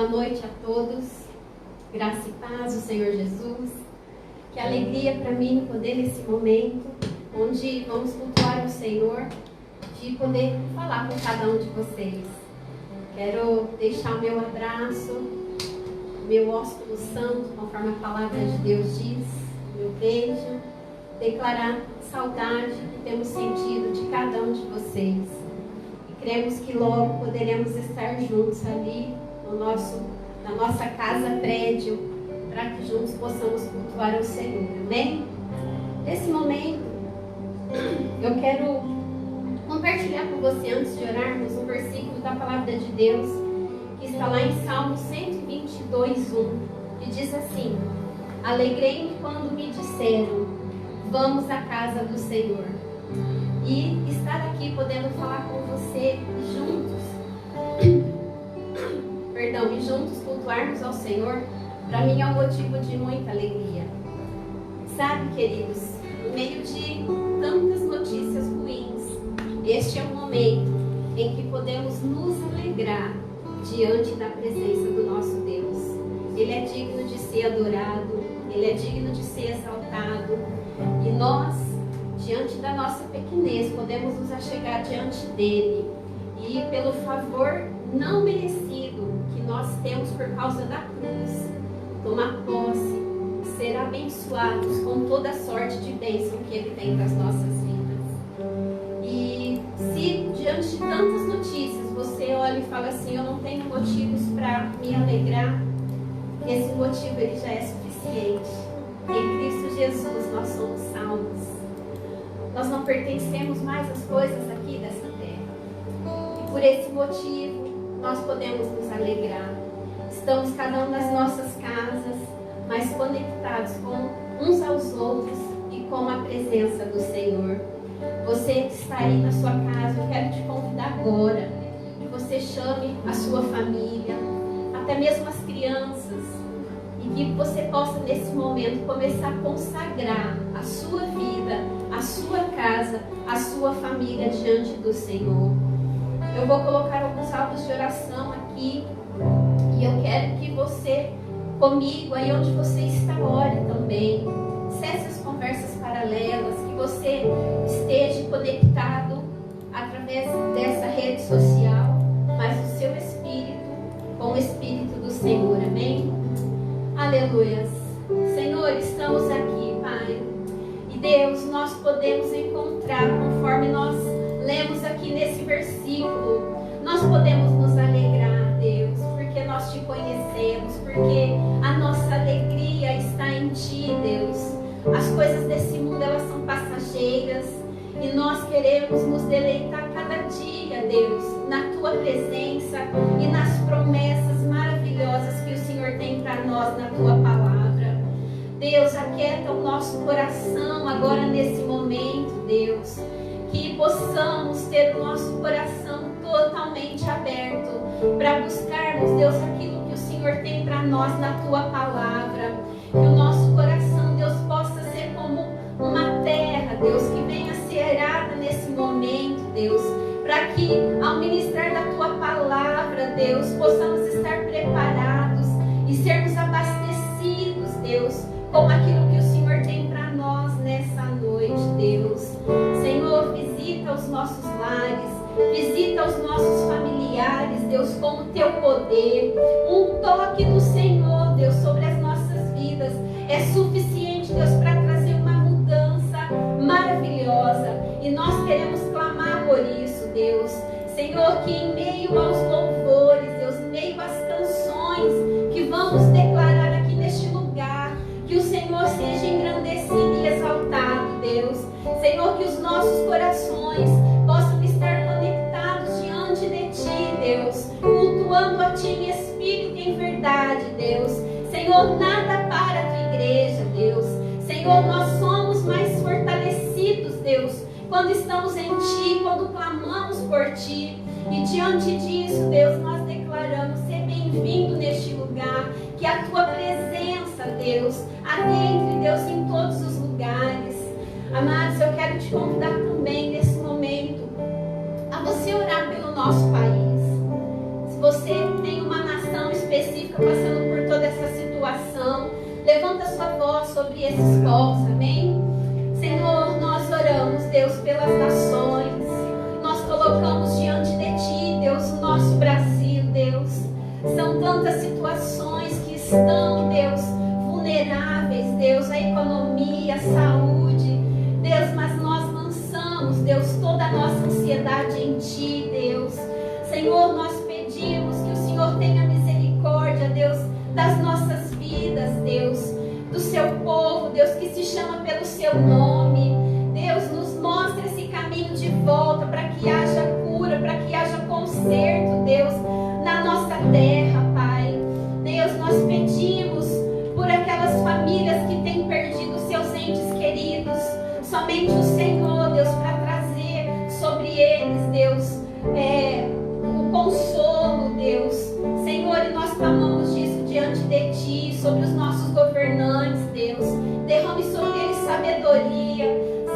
Boa noite a todos, graça e paz do Senhor Jesus. Que alegria para mim poder nesse momento, onde vamos cultuar o Senhor, de poder falar com cada um de vocês. Quero deixar o meu abraço, o meu ósculo santo, conforme a palavra de Deus diz, meu beijo, declarar saudade que temos sentido de cada um de vocês. E cremos que logo poderemos estar juntos ali na nossa casa prédio, para que juntos possamos cultuar o Senhor, amém? Nesse momento, eu quero compartilhar com você, antes de orarmos, um versículo da palavra de Deus, que está lá em Salmo 122:1, que diz assim: alegrei-me quando me disseram, vamos à casa do Senhor. E estar aqui podendo falar com você e juntos cultuarmos ao Senhor, para mim é um motivo de muita alegria. Sabe, queridos, no meio de tantas notícias ruins, este é um momento em que podemos nos alegrar diante da presença do nosso Deus. Ele é digno de ser adorado, Ele é digno de ser exaltado, e nós, diante da nossa pequenez, podemos nos achegar diante dEle, e pelo favor não merecido que nós temos por causa da cruz, tomar posse, ser abençoados com toda a sorte de bênção que Ele tem para as nossas vidas. E se diante de tantas notícias você olha e fala assim, eu não tenho motivos para me alegrar, esse motivo ele já é suficiente. Em Cristo Jesus nós somos salvos. Nós não pertencemos mais às coisas aqui dessa terra. E por esse motivo nós podemos nos alegrar. Estamos cada um nas nossas casas, mas conectados com uns aos outros e com a presença do Senhor. Você que está aí na sua casa, eu quero te convidar agora que você chame a sua família, até mesmo as crianças, e que você possa nesse momento começar a consagrar a sua vida, a sua casa, a sua família diante do Senhor. Eu vou colocar alguns autos de oração aqui, e eu quero que você, comigo, aí onde você está, ore também. Cesse as conversas paralelas, que você esteja conectado através dessa rede social, mas o seu espírito com o Espírito do Senhor, amém? Aleluias. Senhor, estamos aqui, Pai, e Deus, nós podemos encontrar, conforme nós lemos aqui nesse versículo, nós podemos nos alegrar, Deus, porque nós te conhecemos, porque a nossa alegria está em Ti, Deus. As coisas desse mundo, elas são passageiras, e nós queremos nos deleitar cada dia, Deus, na Tua presença e nas promessas maravilhosas que o Senhor tem para nós na Tua palavra. Deus, aquieta o nosso coração agora nesse momento, Deus, que possamos ter o nosso coração totalmente aberto para buscarmos, Deus, aquilo que o Senhor tem para nós na Tua palavra. Que o nosso coração, Deus, possa ser como uma terra, Deus, que venha ser erada nesse momento, Deus, para que ao ministrar da Tua palavra, Deus, possamos estar preparados e sermos abastecidos, Deus, com aquilo que o Senhor tem para nós nessa noite, Deus. Senhor, visita os nossos lares, visita os nossos familiares, Deus, com o Teu poder. Um toque do Senhor, Deus, sobre as nossas vidas é suficiente, Deus, para trazer uma mudança maravilhosa. E nós queremos clamar por isso, Deus. Senhor, que em meio aos louvores, Deus, em meio às canções que vamos declarar aqui neste lugar, que o Senhor seja engrandecido e exaltado, Deus. Senhor, que os nossos corações possam estar conectados diante de Ti, Deus, cultuando a Ti em espírito e em verdade, Deus. Senhor, nada para a Tua igreja, Deus. Senhor, nós somos mais fortalecidos, Deus, quando estamos em Ti, quando clamamos por Ti. E diante disso, Deus, nós declaramos, ser bem-vindo neste lugar, que a Tua presença, Deus, adentre, Deus, em todos os lugares. Amados, eu quero te convidar também nesse momento a você orar pelo nosso país. Se você tem uma nação específica sobre esses povos, amém? Senhor, nós oramos, Deus, pelas nações. Nós colocamos diante de Ti, Deus, o nosso Brasil, Deus. São tantas situações que estão, Deus, vulneráveis, Deus, a economia, a saúde, Deus, mas nós lançamos, Deus, toda a nossa ansiedade em Ti, Deus. Senhor, nós pedimos que o Senhor tenha misericórdia, Deus, das nossas vidas, Deus, do Seu povo, Deus, que se chama pelo Seu nome. Deus, nos mostra esse caminho de volta para que haja cura, para que haja conserto, Deus, na nossa terra, Pai. Deus, nós pedimos por aquelas famílias que têm perdido seus entes queridos. Somente o Senhor, Deus, para trazer sobre eles, Deus, o consolo, Deus. Senhor, e nós clamamos disso diante de Ti, sobre os nossos governantes, Deus. Derrame sobre eles sabedoria.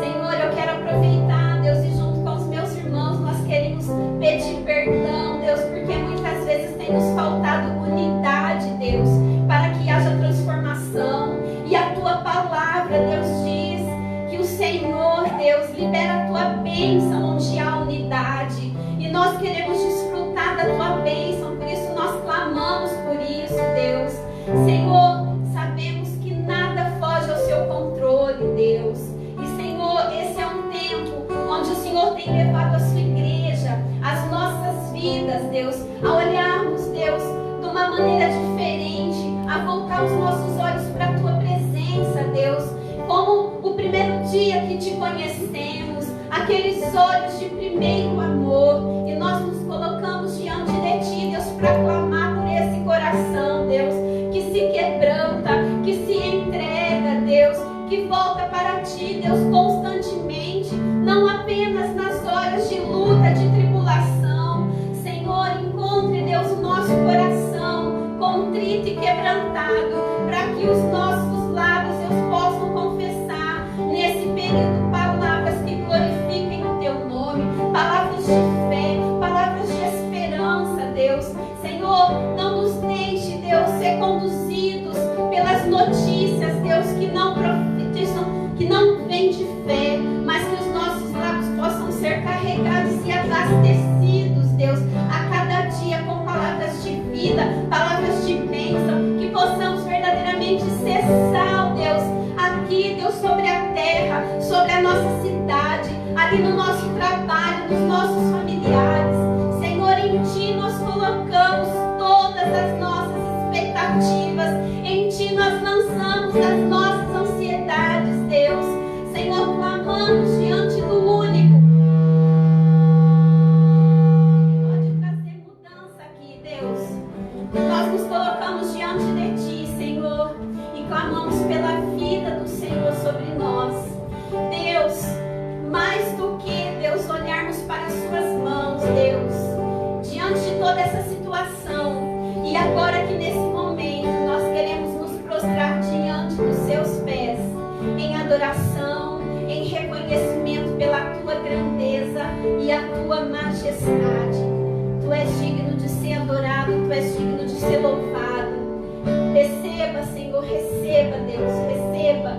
Senhor, eu quero aproveitar, Deus, e junto com os meus irmãos, nós queremos pedir perdão, Deus, porque muitas vezes tem nos faltado unidade, Deus, para que haja transformação. E a Tua palavra, Deus, diz que o Senhor, Deus, libera a Tua bênção onde há unidade. E nós queremos desfrutar da Tua bênção, por isso nós clamamos por isso, Deus. Senhor, sabemos que nada foge ao Seu controle, Deus. E Senhor, esse é um tempo onde o Senhor tem levado a Sua igreja, as nossas vidas, Deus, a olharmos, Deus, de uma maneira diferente, a voltar os nossos olhos para a Tua presença, Deus, como o primeiro dia que Te conhecemos, aqueles olhos de primeiro amor, e nós nos colocamos diante de Ti, Deus, para clamar por esse coração, Deus, que se quebranta, que se entrega, Deus, que volta para Ti, Deus, constantemente, não apenas nas horas de luta, de tribulação. Senhor, encontre, Deus, o nosso coração contrito e quebrantado, para que os nossos lábios, Deus, possam confessar nesse período palavras que glorifiquem o Teu nome, palavras de fé, palavras de esperança, Deus. Senhor, não nos deixe, Deus, ser conduzidos pelas notícias, Deus, que não vêm de fé, mas que os nossos lábios possam ser carregados e abastecidos, Deus, a cada dia com palavras de vida, palavras de bênção, que possamos verdadeiramente ser sal, Deus, aqui, Deus, sobre a terra, sobre a nossa cidade, ali no nosso trabalho, nos nossos familiares. Senhor, em Ti nós colocamos todas as nossas expectativas, em Ti nós lançamos as nossas ansiedades, Deus. Senhor, clamamos diante do único. Pode trazer mudança aqui, Deus. Nós nos colocamos diante de Ti, Senhor, e clamamos pela vida do Senhor sobre nós. Deus, mais do que, Deus, olharmos para as Suas mãos, Deus, diante de toda essa situação, e agora que nesse momento nós queremos nos prostrar diante dos Seus pés, em adoração, em reconhecimento pela Tua grandeza e a Tua majestade. Tu és digno de ser adorado, Tu és digno de ser louvado. Receba, Senhor, receba, Deus, receba,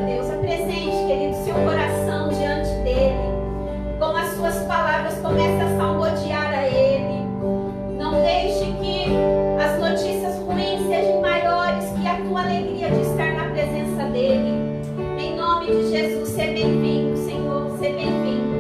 Deus, apresente, querido, seu coração diante dEle. Com as Suas palavras, comece a salmodiar a Ele. Não deixe que as notícias ruins sejam maiores que a Tua alegria de estar na presença dEle. Em nome de Jesus, seja bem-vindo, Senhor, seja bem-vindo.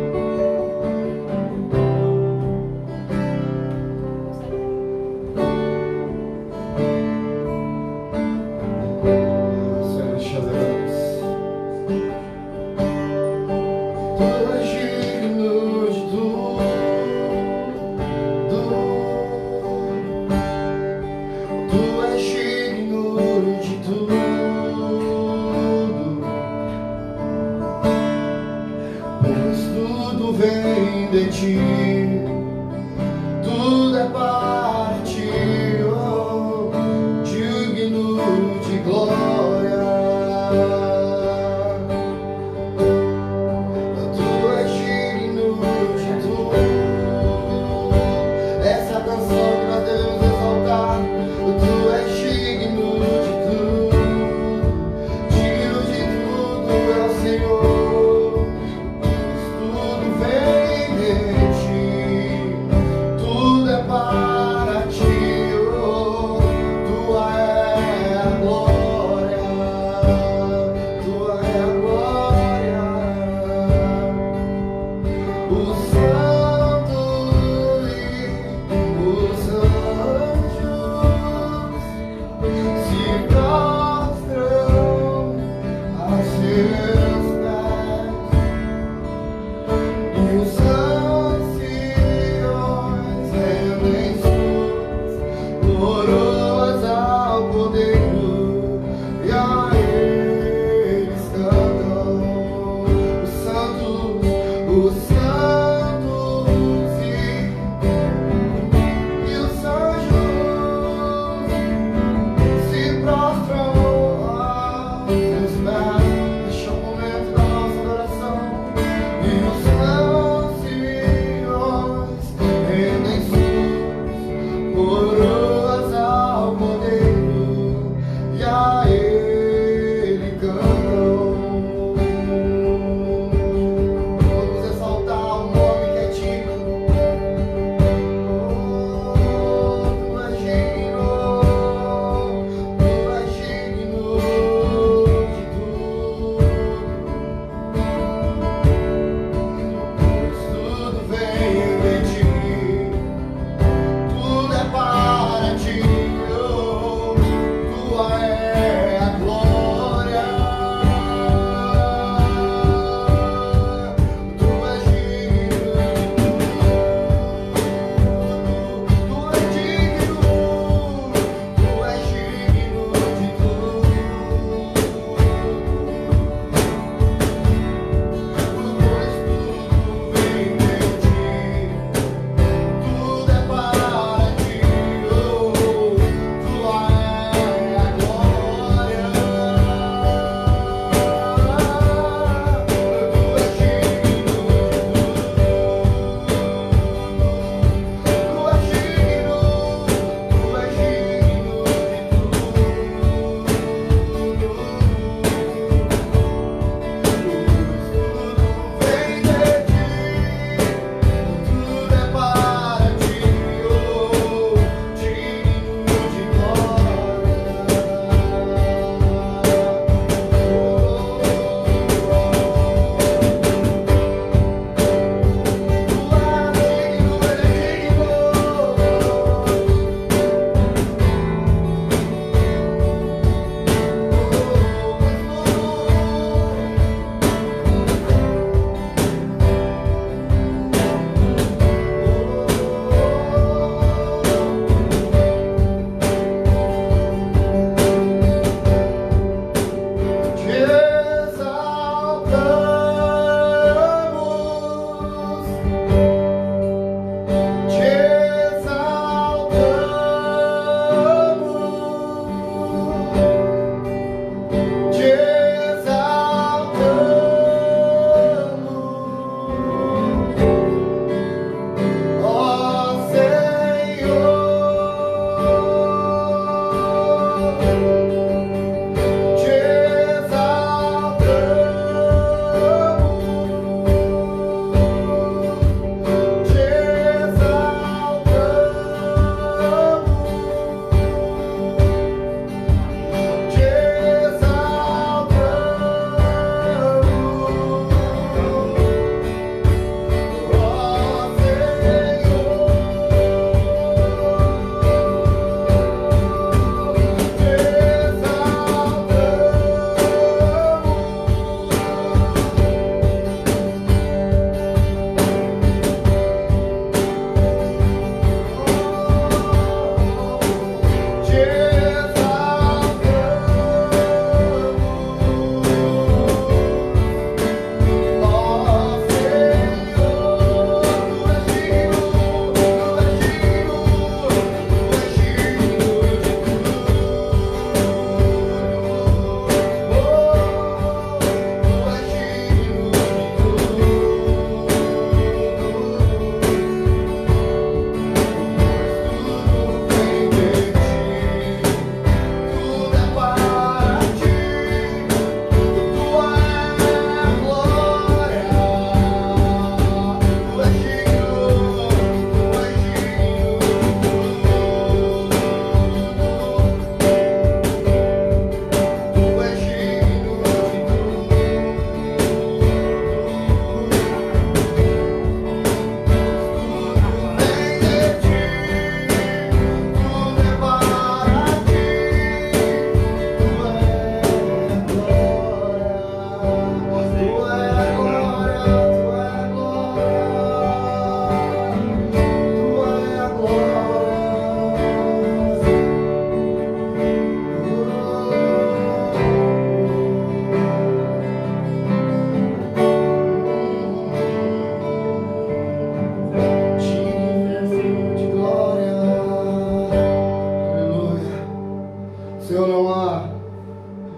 Senhor, não há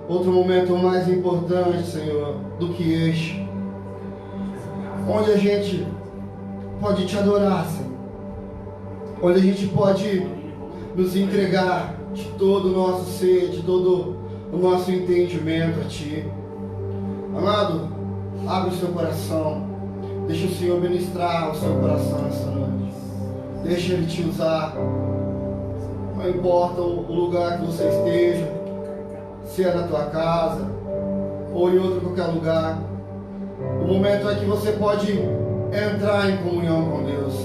outro momento mais importante, Senhor, do que este, onde a gente pode te adorar, Senhor, onde a gente pode nos entregar de todo o nosso ser, de todo o nosso entendimento a Ti. Amado, abre o seu coração, deixa o Senhor ministrar o seu coração essa noite, deixa Ele te usar. Não importa o lugar que você esteja, se é na tua casa ou em outro qualquer lugar, o momento é que você pode entrar em comunhão com Deus.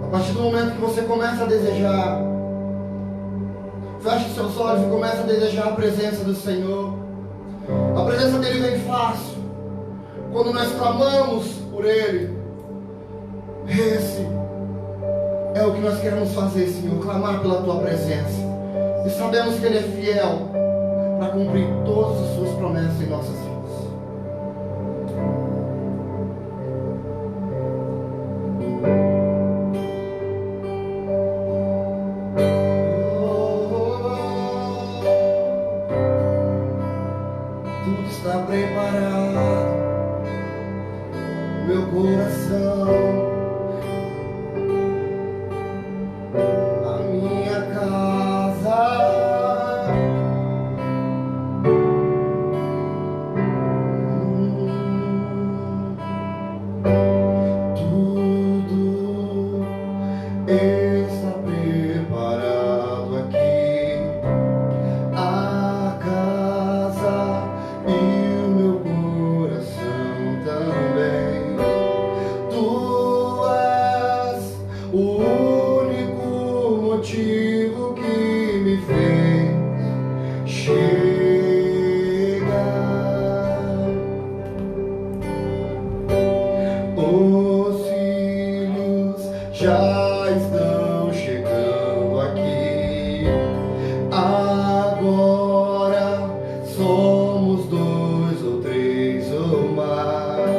A partir do momento que você começa a desejar, feche seus olhos e começa a desejar a presença do Senhor. A presença dele vem fácil quando nós clamamos por Ele. Esse é o que nós queremos fazer, Senhor, clamar pela Tua presença. E sabemos que Ele é fiel para cumprir todas as Suas promessas em nossas vidas. Tudo está preparado, meu coração, a minha casa. Tudo está preparado aqui, a casa e o meu coração também. Tu és o único motivo que me fez chegar. Os filhos já estão chegando aqui. Agora somos 2 ou 3 ou mais.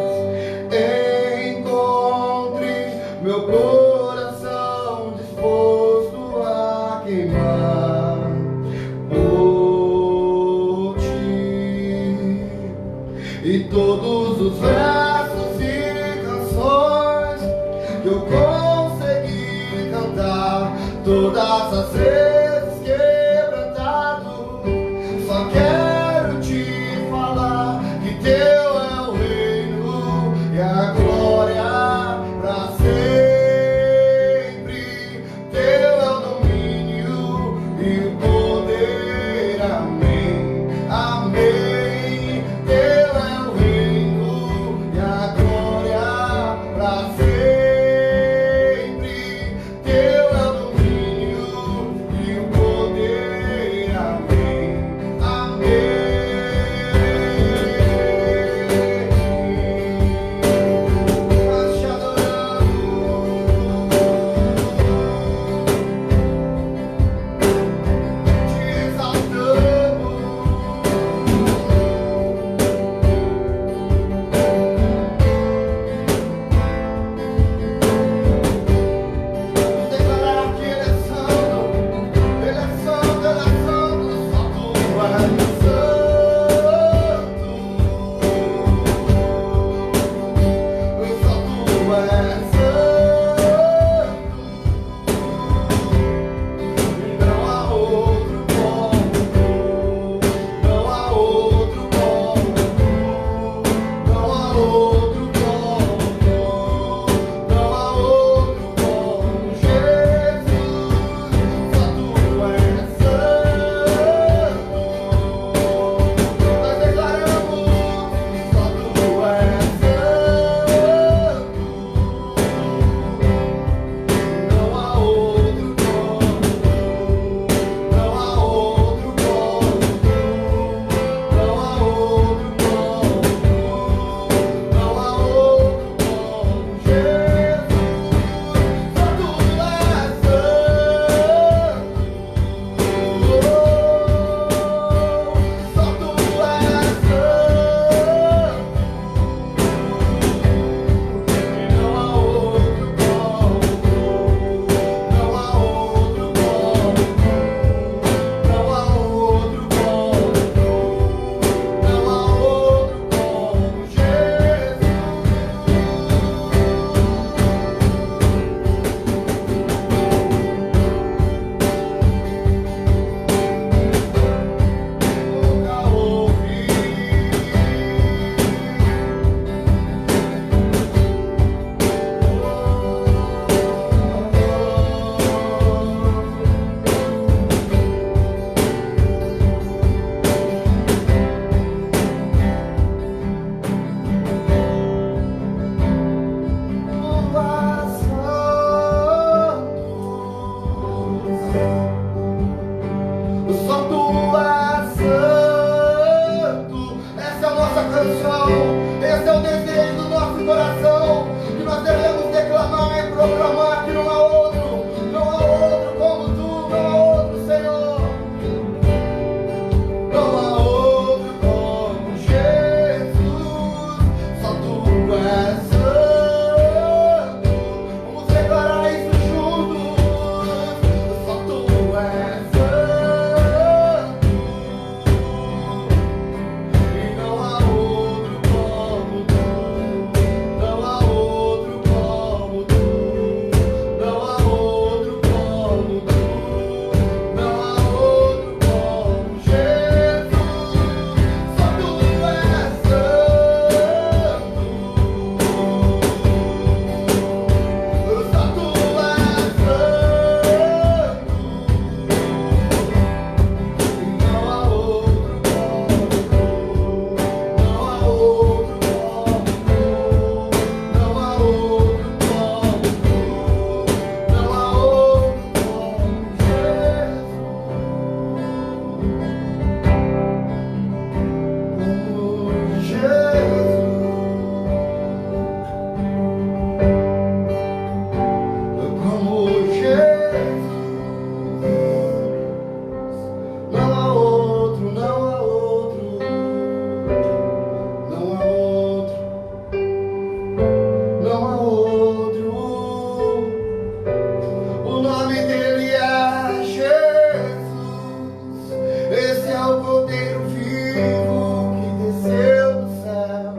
Encontre meu coração disposto a queimar por ti. E todos os versos e canções que eu consegui cantar, todas as vezes quebrantado, só quero te falar que teu é o reino e a glória pra sempre. Teu é o domínio e o poder, amém, amém. Teu é o reino e a glória pra sempre. Teu é o domínio Esse é o desejo do nosso coração, que nós devemos declamar e proclamar que não há outro como tu, não há outro, Senhor. Não há outro como Jesus, só tu és santo. Vamos declarar isso juntos, só tu és santo. E não há outro como tu, não há outro como tu, não há outro como tu, não há outro como Jesus, só tu és santo, só tu és santo, e não há outro como tu, não há outro como tu, não há outro como tu, não há outro como Jesus, não há outro, não há outro, não há outro, não há outro. O nome dele é Jesus. Esse é o Cordeiro vivo que desceu do céu.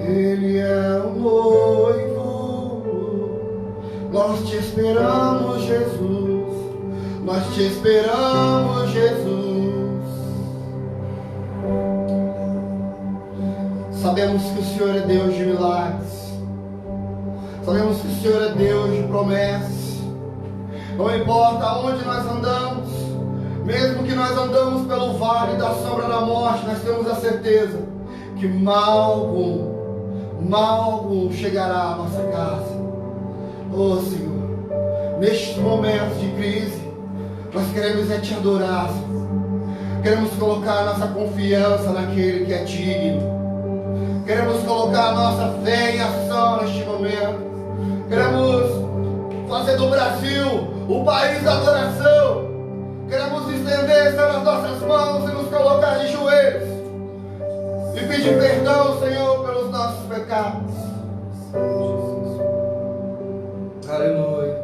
Ele é o noivo. Nós te esperamos, Jesus. Nós te esperamos, Jesus. Sabemos que o Senhor é Deus de milagres. Sabemos que o Senhor é Deus de promessas. Não importa onde nós andamos, mesmo que nós andamos pelo vale da sombra da morte, nós temos a certeza que mal algum chegará à nossa casa. Oh Senhor, nestes momentos de crise, nós queremos te adorar, queremos colocar a nossa confiança naquele que é digno, queremos colocar a nossa fé em ação neste momento, queremos fazer do Brasil o país da adoração, queremos estender as nossas mãos e nos colocar de joelhos e pedir perdão, Senhor, pelos nossos pecados. Aleluia.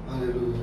Aleluia.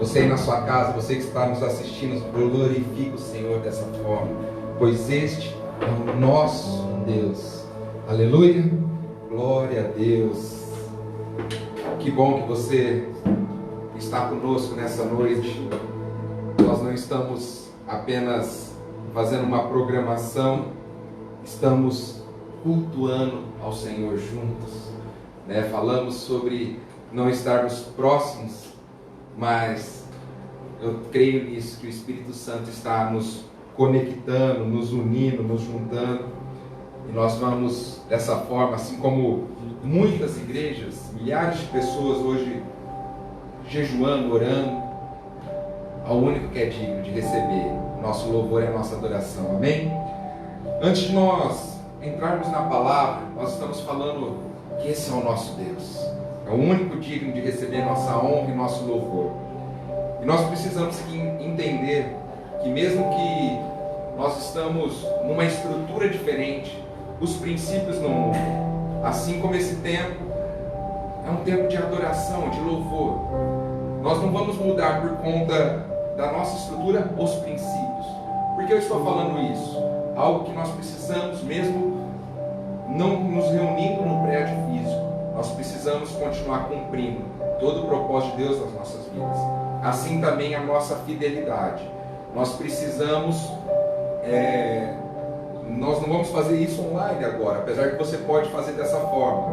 Você aí na sua casa, você que está nos assistindo, glorifique o Senhor dessa forma, pois este é o nosso Deus. Aleluia, glória a Deus. Que bom que você está conosco nessa noite. Nós não estamos apenas fazendo uma programação, estamos cultuando ao Senhor juntos, né? Falamos sobre não estarmos próximos, mas eu creio nisso, que o Espírito Santo está nos conectando, nos unindo, nos juntando, e nós vamos dessa forma, assim como muitas igrejas, milhares de pessoas hoje jejuando, orando ao único que é digno de receber nosso louvor e a nossa adoração, amém? Antes de nós entrarmos na palavra, nós estamos falando que esse é o nosso Deus, é o único digno de receber nossa honra e nosso louvor. E nós precisamos entender que mesmo que nós estamos numa estrutura diferente, os princípios não mudam. Assim como esse tempo é um tempo de adoração, de louvor. Nós não vamos mudar por conta da nossa estrutura os princípios. Por que eu estou falando isso? Algo que nós precisamos, mesmo não nos reunindo no prédio físico, nós precisamos continuar cumprindo todo o propósito de Deus nas nossas vidas. Assim também a nossa fidelidade. Nós precisamos, nós não vamos fazer isso online agora, apesar que você pode fazer dessa forma,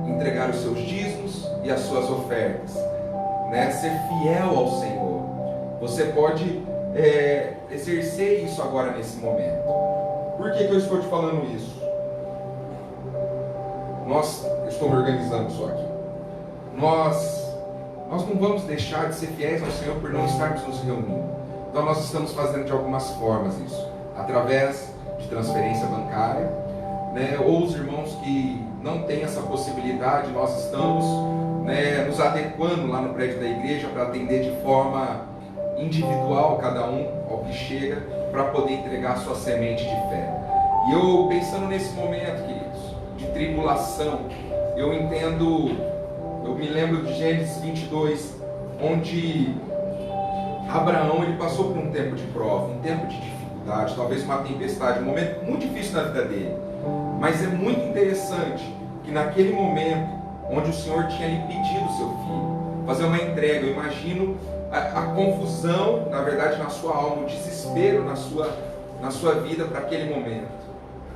entregar os seus dízimos e as suas ofertas, né? Ser fiel ao Senhor. Você pode exercer isso agora nesse momento. Por que eu estou te falando isso? Eu estou me organizando só aqui. Nós não vamos deixar de ser fiéis ao Senhor por não estarmos nos reunindo. Então nós estamos fazendo de algumas formas isso. Através de transferência bancária, né? Ou os irmãos que não têm essa possibilidade, nós estamos, né, nos adequando lá no prédio da igreja para atender de forma individual cada um ao que chega, para poder entregar a sua semente de fé. E eu pensando nesse momento, queridos, de tribulação, eu me lembro de Gênesis 22, onde Abraão ele passou por um tempo de prova, um tempo de dificuldade, talvez uma tempestade, um momento muito difícil na vida dele. Mas é muito interessante que naquele momento, onde o Senhor tinha lhe pedido o seu filho, fazer uma entrega, eu imagino a confusão, na verdade, na sua alma, o desespero na sua vida para aquele momento.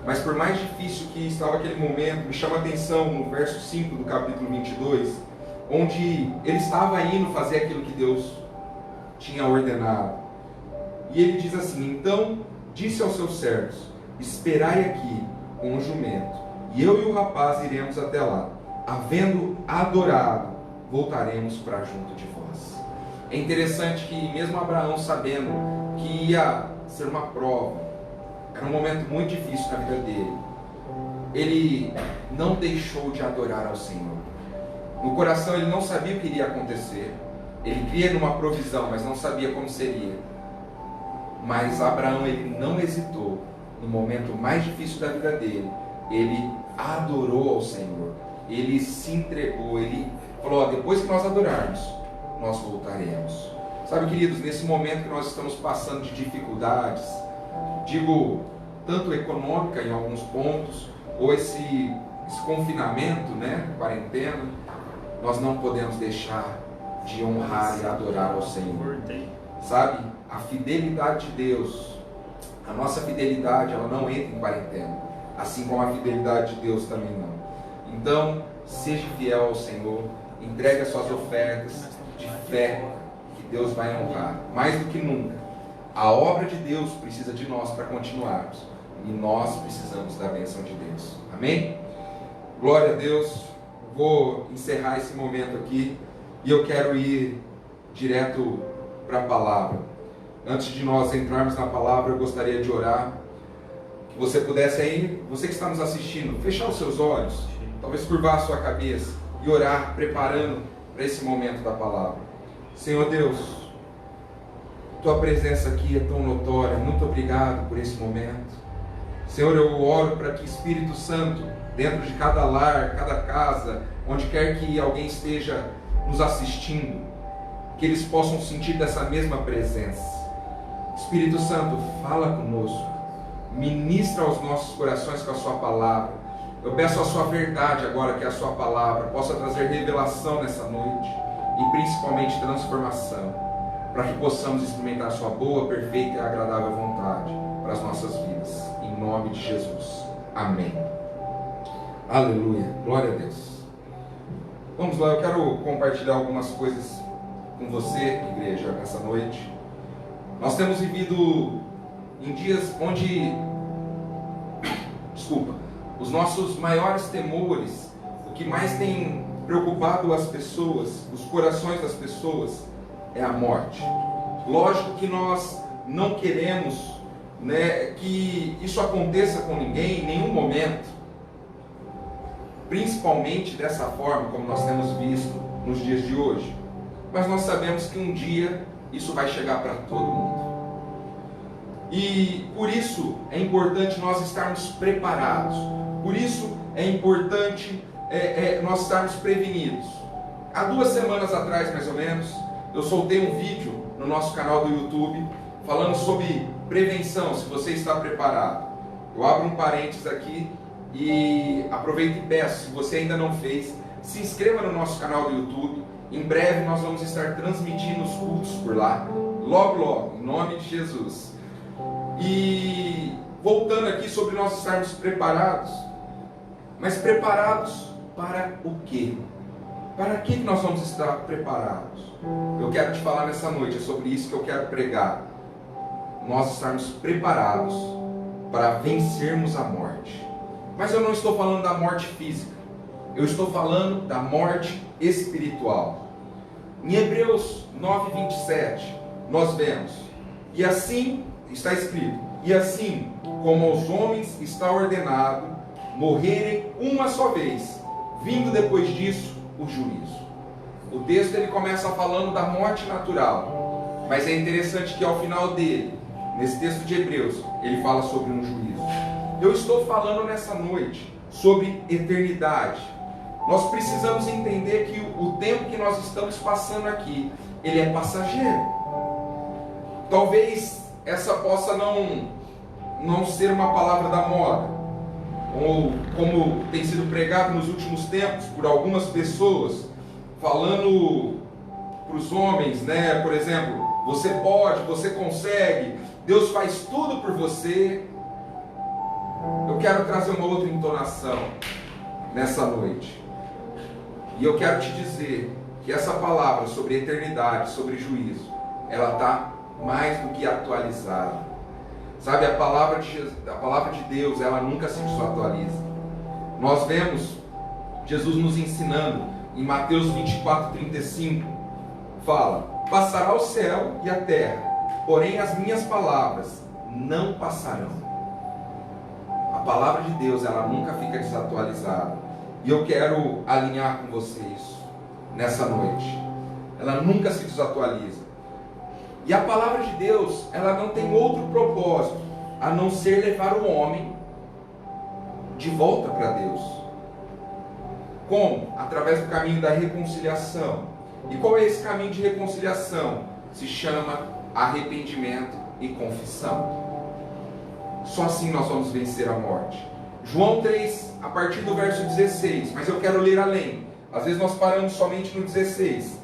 Mas por mais difícil que estava aquele momento, me chama a atenção no verso 5 do capítulo 22, onde ele estava indo fazer aquilo que Deus tinha ordenado. E ele diz assim: então disse aos seus servos, esperai aqui com o jumento, e eu e o rapaz iremos até lá. Havendo adorado, voltaremos para junto de vós. É interessante que mesmo Abraão, sabendo que ia ser uma prova, era um momento muito difícil na vida dele, ele não deixou de adorar ao Senhor. No coração ele não sabia o que iria acontecer, ele cria numa provisão, mas não sabia como seria. Mas Abraão, ele não hesitou. No momento mais difícil da vida dele, ele adorou ao Senhor, ele se entregou, ele falou: depois que nós adorarmos, nós voltaremos. Sabe, queridos, nesse momento que nós estamos passando de dificuldades, digo, tanto econômica em alguns pontos, ou esse confinamento, né, quarentena, nós não podemos deixar de honrar e adorar ao Senhor. Sabe, a fidelidade de Deus, a nossa fidelidade, ela não entra em quarentena, assim como a fidelidade de Deus também não. Então, seja fiel ao Senhor, entregue as suas ofertas de fé, que Deus vai honrar, mais do que nunca. A obra de Deus precisa de nós para continuarmos, e nós precisamos da bênção de Deus. Amém? Glória a Deus. Vou encerrar esse momento aqui, e eu quero ir direto para a palavra. Antes de nós entrarmos na palavra, eu gostaria de orar. Que você pudesse aí, você que está nos assistindo, fechar os seus olhos, talvez curvar a sua cabeça e orar, preparando para esse momento da palavra. Senhor Deus, Tua presença aqui é tão notória, muito obrigado por esse momento. Senhor, eu oro para que Espírito Santo, dentro de cada lar, cada casa, onde quer que alguém esteja nos assistindo, que eles possam sentir dessa mesma presença. Espírito Santo, fala conosco, ministra aos nossos corações com a sua palavra. Eu peço a sua verdade agora, que a sua palavra possa trazer revelação nessa noite, e principalmente transformação, para que possamos experimentar a sua boa, perfeita e agradável vontade para as nossas vidas, em nome de Jesus, amém. Aleluia, glória a Deus. Vamos lá, eu quero compartilhar algumas coisas com você, igreja, nessa noite. Nós temos vivido em dias onde, os nossos maiores temores, o que mais tem preocupado as pessoas, os corações das pessoas, é a morte. Lógico que nós não queremos, né, que isso aconteça com ninguém em nenhum momento, principalmente dessa forma como nós temos visto nos dias de hoje, mas nós sabemos que um dia isso vai chegar para todo mundo. E por isso é importante nós estarmos preparados. Por isso é importante nós estarmos prevenidos. Há 2 semanas atrás, mais ou menos, eu soltei um vídeo no nosso canal do YouTube falando sobre prevenção, se você está preparado. Eu abro um parênteses aqui e aproveito e peço, se você ainda não fez, se inscreva no nosso canal do YouTube. Em breve nós vamos estar transmitindo os cultos por lá, logo, em nome de Jesus. E voltando aqui sobre nós estarmos preparados, mas preparados para o quê? Para que nós vamos estar preparados? Eu quero te falar nessa noite, é sobre isso que eu quero pregar. Nós estarmos preparados para vencermos a morte. Mas eu não estou falando da morte física, eu estou falando da morte espiritual. Em Hebreus 9:27, nós vemos: e assim está escrito, e assim como aos homens está ordenado morrerem uma só vez, vindo depois disso o juízo. O texto ele começa falando da morte natural, mas é interessante que ao final dele, nesse texto de Hebreus, ele fala sobre um juízo. Eu estou falando nessa noite sobre eternidade. Nós precisamos entender que o tempo que nós estamos passando aqui, ele é passageiro. Talvez essa possa não ser uma palavra da moda, ou como tem sido pregado nos últimos tempos por algumas pessoas, falando para os homens, né? Por exemplo, você pode, você consegue, Deus faz tudo por você. Eu quero trazer uma outra entonação nessa noite. E eu quero te dizer que essa palavra sobre eternidade, sobre juízo, ela está mais do que atualizada. Sabe, a palavra de Deus, ela nunca se desatualiza. Nós vemos Jesus nos ensinando em Mateus 24:35, fala: passará o céu e a terra, porém as minhas palavras não passarão. A palavra de Deus, ela nunca fica desatualizada. E eu quero alinhar com você isso nessa noite. Ela nunca se desatualiza. E a palavra de Deus, ela não tem outro propósito a não ser levar o homem de volta para Deus. Como? Através do caminho da reconciliação. E qual é esse caminho de reconciliação? Se chama arrependimento e confissão. Só assim nós vamos vencer a morte. João 3, a partir do verso 16, mas eu quero ler além. Às vezes nós paramos somente no 16.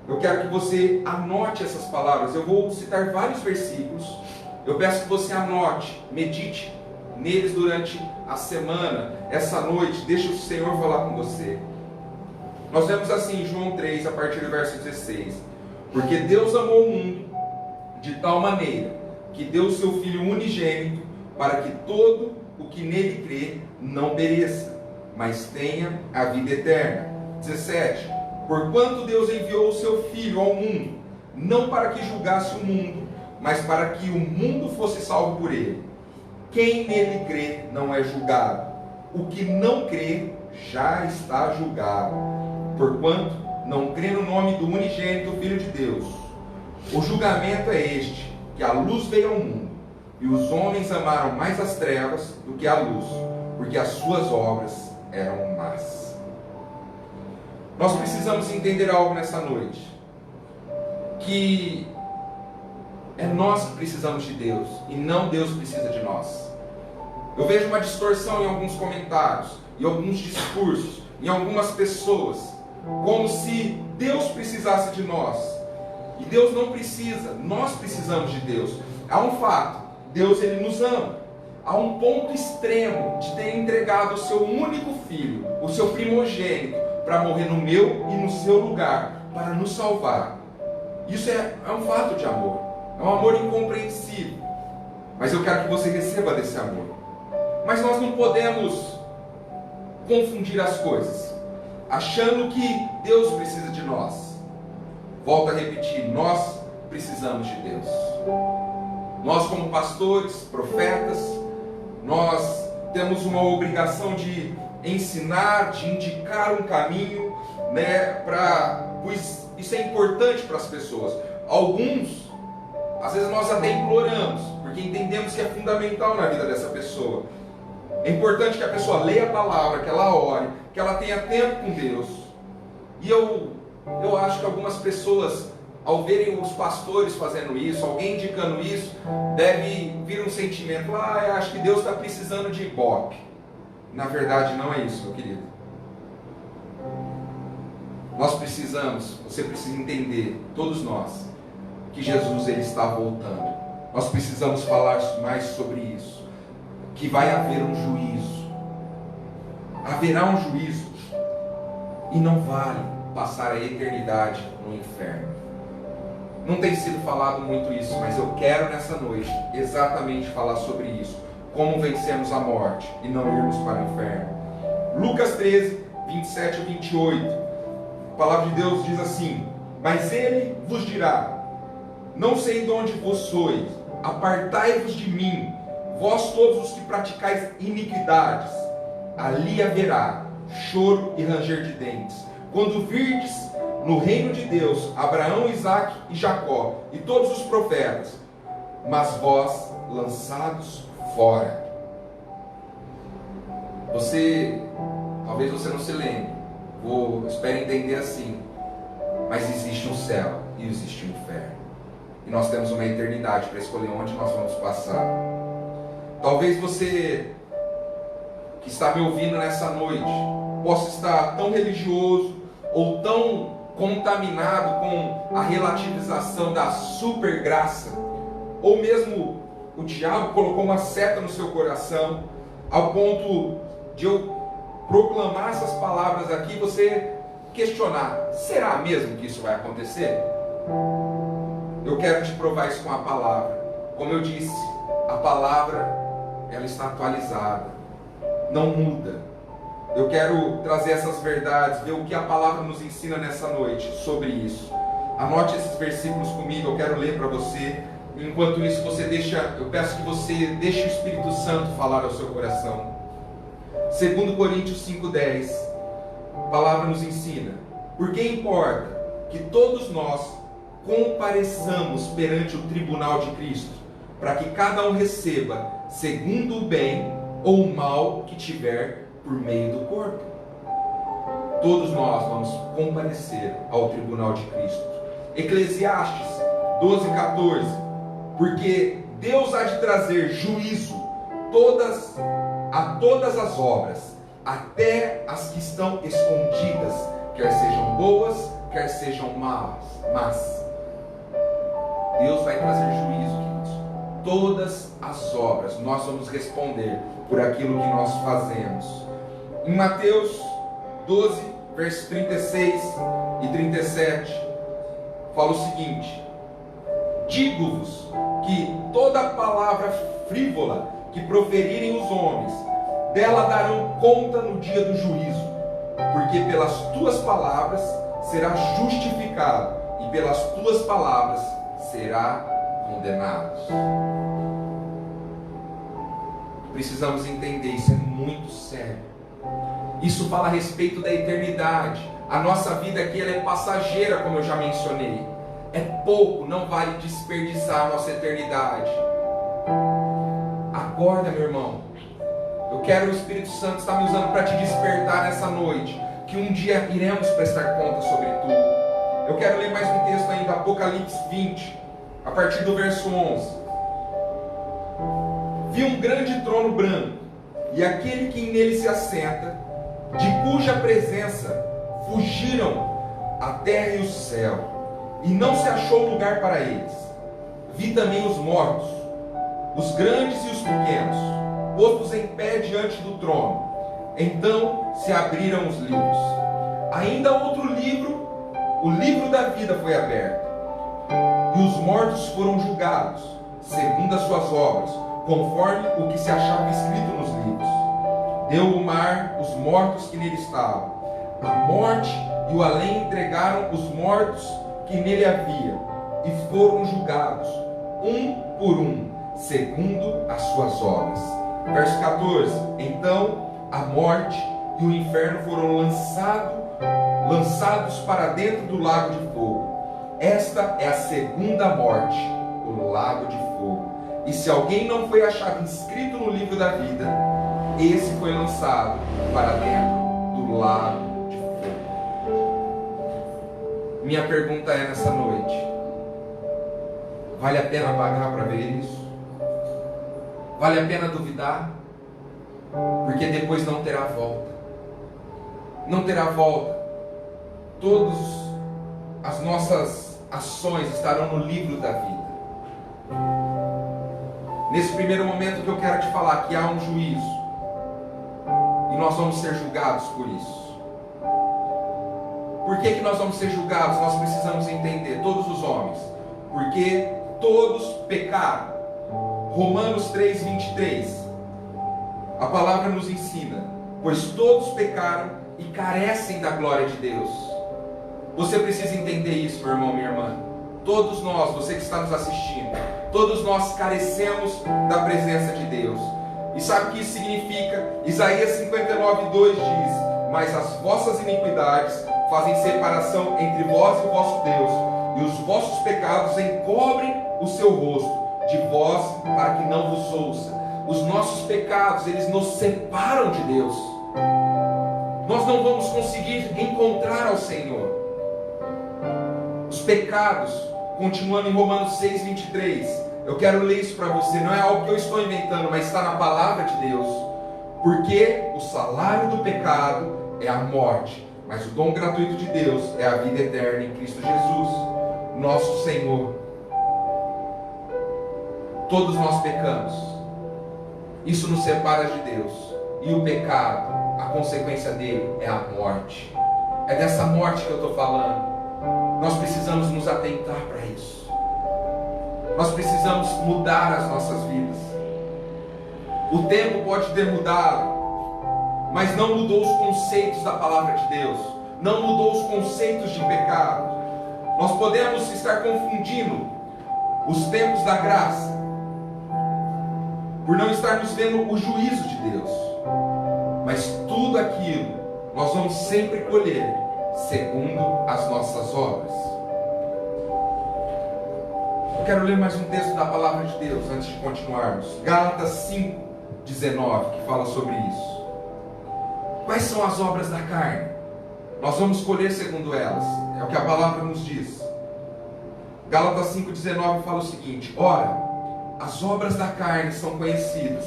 Eu quero que você anote essas palavras. Eu vou citar vários versículos. Eu peço que você anote, medite neles durante a semana, essa noite. Deixa o Senhor falar com você. Nós vemos assim em João 3, a partir do verso 16. Porque Deus amou o mundo de tal maneira que deu o seu Filho unigênito, para que todo o que nele crê não pereça, mas tenha a vida eterna. 17. Porquanto Deus enviou o seu Filho ao mundo, não para que julgasse o mundo, mas para que o mundo fosse salvo por ele. Quem nele crê não é julgado. O que não crê já está julgado, porquanto não crê no nome do unigênito Filho de Deus. O julgamento é este, que a luz veio ao mundo, e os homens amaram mais as trevas do que a luz, porque as suas obras eram más. Nós precisamos entender algo nessa noite, que é nós que precisamos de Deus, e não Deus precisa de nós. Eu vejo uma distorção em alguns comentários, em alguns discursos, em algumas pessoas, como se Deus precisasse de nós. E Deus não precisa, nós precisamos de Deus. Há um fato, Deus ele nos ama, a um ponto extremo de ter entregado o seu único filho, o seu primogênito, para morrer no meu e no seu lugar, para nos salvar. Isso é um fato de amor, é um amor incompreensível, mas eu quero que você receba desse amor. Mas nós não podemos confundir as coisas, achando que Deus precisa de nós. Volto a repetir, nós precisamos de Deus. Nós como pastores, profetas, nós temos uma obrigação de ensinar, de indicar um caminho, né, pois isso é importante para as pessoas. Alguns, às vezes nós até imploramos, porque entendemos que é fundamental na vida dessa pessoa. É importante que a pessoa leia a palavra, que ela ore, que ela tenha tempo com Deus. E eu acho que algumas pessoas, ao verem os pastores fazendo isso, alguém indicando isso, deve vir um sentimento: eu acho que Deus está precisando de ibope. Na verdade não é isso, meu querido. Nós precisamos, você precisa entender, todos nós, que Jesus ele está voltando. Nós precisamos falar mais sobre isso, que vai haver um juízo. Haverá um juízo, e não vale passar a eternidade no inferno. Não tem sido falado muito isso, mas eu quero nessa noite exatamente falar sobre isso. Como vencermos a morte e não irmos para o inferno. Lucas 13, 27 a 28. A palavra de Deus diz assim: mas ele vos dirá: não sei de onde vos sois, apartai-vos de mim, vós todos os que praticais iniquidades. Ali haverá choro e ranger de dentes, quando virdes no reino de Deus Abraão, Isaque e Jacó e todos os profetas, mas vós lançados fora. Talvez você não se lembre, espero entender assim, mas existe um céu e existe um inferno, e nós temos uma eternidade para escolher onde nós vamos passar. Talvez você que está me ouvindo nessa noite possa estar tão religioso ou tão contaminado com a relativização da super graça, ou mesmo o diabo colocou uma seta no seu coração, ao ponto de eu proclamar essas palavras aqui, você questionar: será mesmo que isso vai acontecer? Eu quero te provar isso com a palavra. Como eu disse, a palavra, ela está atualizada, não muda. Eu quero trazer essas verdades, ver o que a palavra nos ensina nessa noite sobre isso. Anote esses versículos comigo, eu quero ler para você. Enquanto isso, eu peço que você deixe o Espírito Santo falar ao seu coração. 2 Coríntios 5,10, a palavra nos ensina: porque importa que todos nós compareçamos perante o tribunal de Cristo, para que cada um receba segundo o bem ou o mal que tiver por meio do corpo. Todos nós vamos comparecer ao tribunal de Cristo. Eclesiastes 12,14, porque Deus há de trazer juízo a todas as obras, até as que estão escondidas, quer sejam boas, quer sejam más. Deus vai trazer juízo, queridos. Todas as obras, nós vamos responder por aquilo que nós fazemos. Em Mateus 12, versos 36 e 37, fala o seguinte: digo-vos que toda palavra frívola que proferirem os homens, dela darão conta no dia do juízo, porque pelas tuas palavras será justificado, e pelas tuas palavras será condenado. Precisamos entender, isso é muito sério. Isso fala a respeito da eternidade. A nossa vida aqui ela é passageira, como eu já mencionei. É pouco, não vale desperdiçar a nossa eternidade. Acorda, meu irmão. Eu quero o Espírito Santo estar me usando para te despertar nessa noite, que um dia iremos prestar conta sobre tudo. Eu quero ler mais um texto ainda, Apocalipse 20, a partir do verso 11. Vi um grande trono branco, e aquele que nele se assenta, de cuja presença fugiram a terra e o céu, e não se achou lugar para eles. Vi também os mortos, os grandes e os pequenos, postos em pé diante do trono. Então se abriram os livros. Ainda outro livro, o livro da vida, foi aberto, e os mortos foram julgados segundo as suas obras, conforme o que se achava escrito nos livros. Deu o mar os mortos que nele estavam. A morte e o além entregaram os mortos que nele havia, e foram julgados, um por um, segundo as suas obras. Verso 14. Então a morte e o inferno foram lançados para dentro do lago de fogo. Esta é a segunda morte, o lago de fogo. E se alguém não foi achado inscrito no livro da vida, esse foi lançado para dentro do lago de fogo. Minha pergunta é nessa noite: vale a pena pagar para ver isso? Vale a pena duvidar? Porque depois não terá volta. Não terá volta. Todas as nossas ações estarão no livro da vida. Nesse primeiro momento que eu quero te falar que há um juízo e nós vamos ser julgados por isso. Por que nós vamos ser julgados? Nós precisamos entender, todos os homens, porque todos pecaram. Romanos 3:23, a palavra nos ensina: pois todos pecaram e carecem da glória de Deus. Você precisa entender isso, meu irmão, minha irmã. Todos nós, você que está nos assistindo, todos nós carecemos da presença de Deus. E sabe o que isso significa? Isaías 59:2 diz: mas as vossas iniquidades fazem separação entre vós e o vosso Deus, e os vossos pecados encobrem o seu rosto de vós, para que não vos ouça. Os nossos pecados, eles nos separam de Deus. Nós não vamos conseguir encontrar ao Senhor. Os pecados, continuando em Romanos 6:23, eu quero ler isso para você, não é algo que eu estou inventando, mas está na palavra de Deus. Porque o salário do pecado é a morte, mas o dom gratuito de Deus é a vida eterna em Cristo Jesus, nosso Senhor. Todos nós pecamos. Isso nos separa de Deus. E o pecado, a consequência dele é a morte. É dessa morte que eu estou falando. Nós precisamos nos atentar para isso. Nós precisamos mudar as nossas vidas. O tempo pode ter mudado, mas não mudou os conceitos da palavra de Deus. Não mudou os conceitos de pecado. Nós podemos estar confundindo os tempos da graça, por não estarmos vendo o juízo de Deus. Mas tudo aquilo nós vamos sempre colher segundo as nossas obras. Eu quero ler mais um texto da palavra de Deus antes de continuarmos. Gálatas 5:19, que fala sobre isso. Quais são as obras da carne? Nós vamos colher segundo elas. É o que a palavra nos diz. Gálatas 5:19 fala o seguinte: ora, as obras da carne são conhecidas